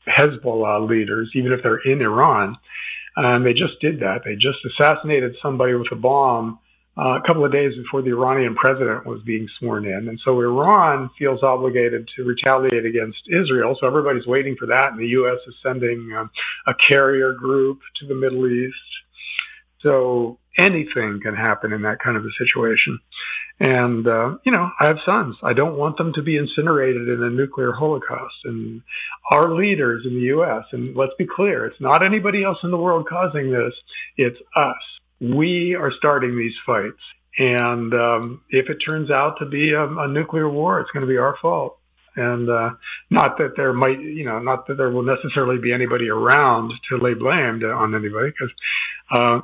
Hezbollah leaders, even if they're in Iran. And they just did that. They just assassinated somebody with a bomb a couple of days before the Iranian president was being sworn in. And so Iran feels obligated to retaliate against Israel. So everybody's waiting for that. And the U.S. is sending a carrier group to the Middle East. So anything can happen in that kind of a situation. And, I have sons. I don't want them to be incinerated in a nuclear holocaust. And our leaders in the U.S., and let's be clear, it's not anybody else in the world causing this. It's us. We are starting these fights. And if it turns out to be a nuclear war, it's going to be our fault. And not that there will necessarily be anybody around to lay blame on anybody, because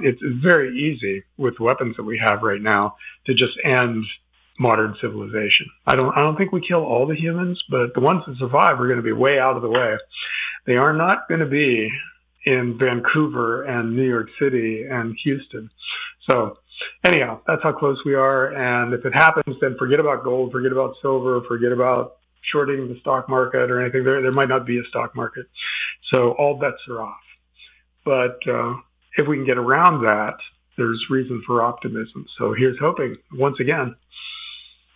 it's very easy with weapons that we have right now to just end modern civilization. I don't think we kill all the humans, but the ones that survive are going to be way out of the way. They are not going to be in Vancouver and New York City and Houston. So anyhow, that's how close we are. And if it happens, then forget about gold, forget about silver, forget about shorting the stock market or anything. There might not be a stock market. So all bets are off. But if we can get around that, there's reason for optimism. So here's hoping once again.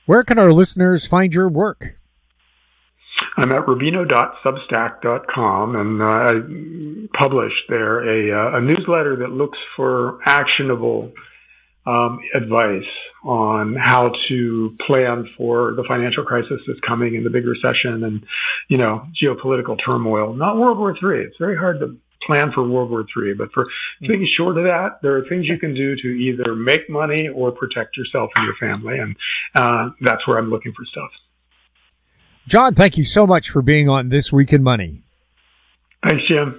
Where can our listeners find your work? I'm at Rubino.Substack.com, and I publish there a newsletter that looks for actionable advice on how to plan for the financial crisis that's coming and the big recession and, geopolitical turmoil. Not World War III. It's very hard to plan for World War III, but for things short of that, there are things you can do to either make money or protect yourself and your family, and that's where I'm looking for stuff. John, thank you so much for being on This Week in Money. Thanks, Jim.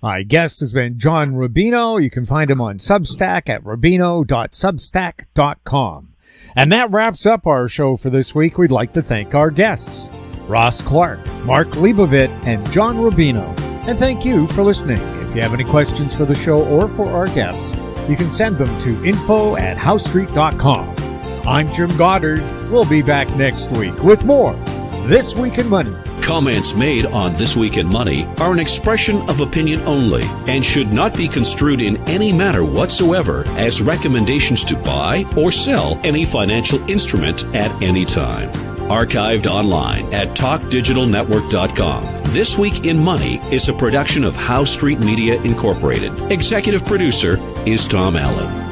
My guest has been John Rubino. You can find him on Substack at Rubino.Substack.com. And that wraps up our show for this week. We'd like to thank our guests, Ross Clark, Mark Leibovit, and John Rubino. And thank you for listening. If you have any questions for the show or for our guests, you can send them to info@HowStreet.com. I'm Jim Goddard. We'll be back next week with more This Week in Money. Comments made on This Week in Money are an expression of opinion only and should not be construed in any manner whatsoever as recommendations to buy or sell any financial instrument at any time. Archived online at TalkDigitalNetwork.com. This Week in Money is a production of How Street Media Incorporated. Executive producer is Tom Allen.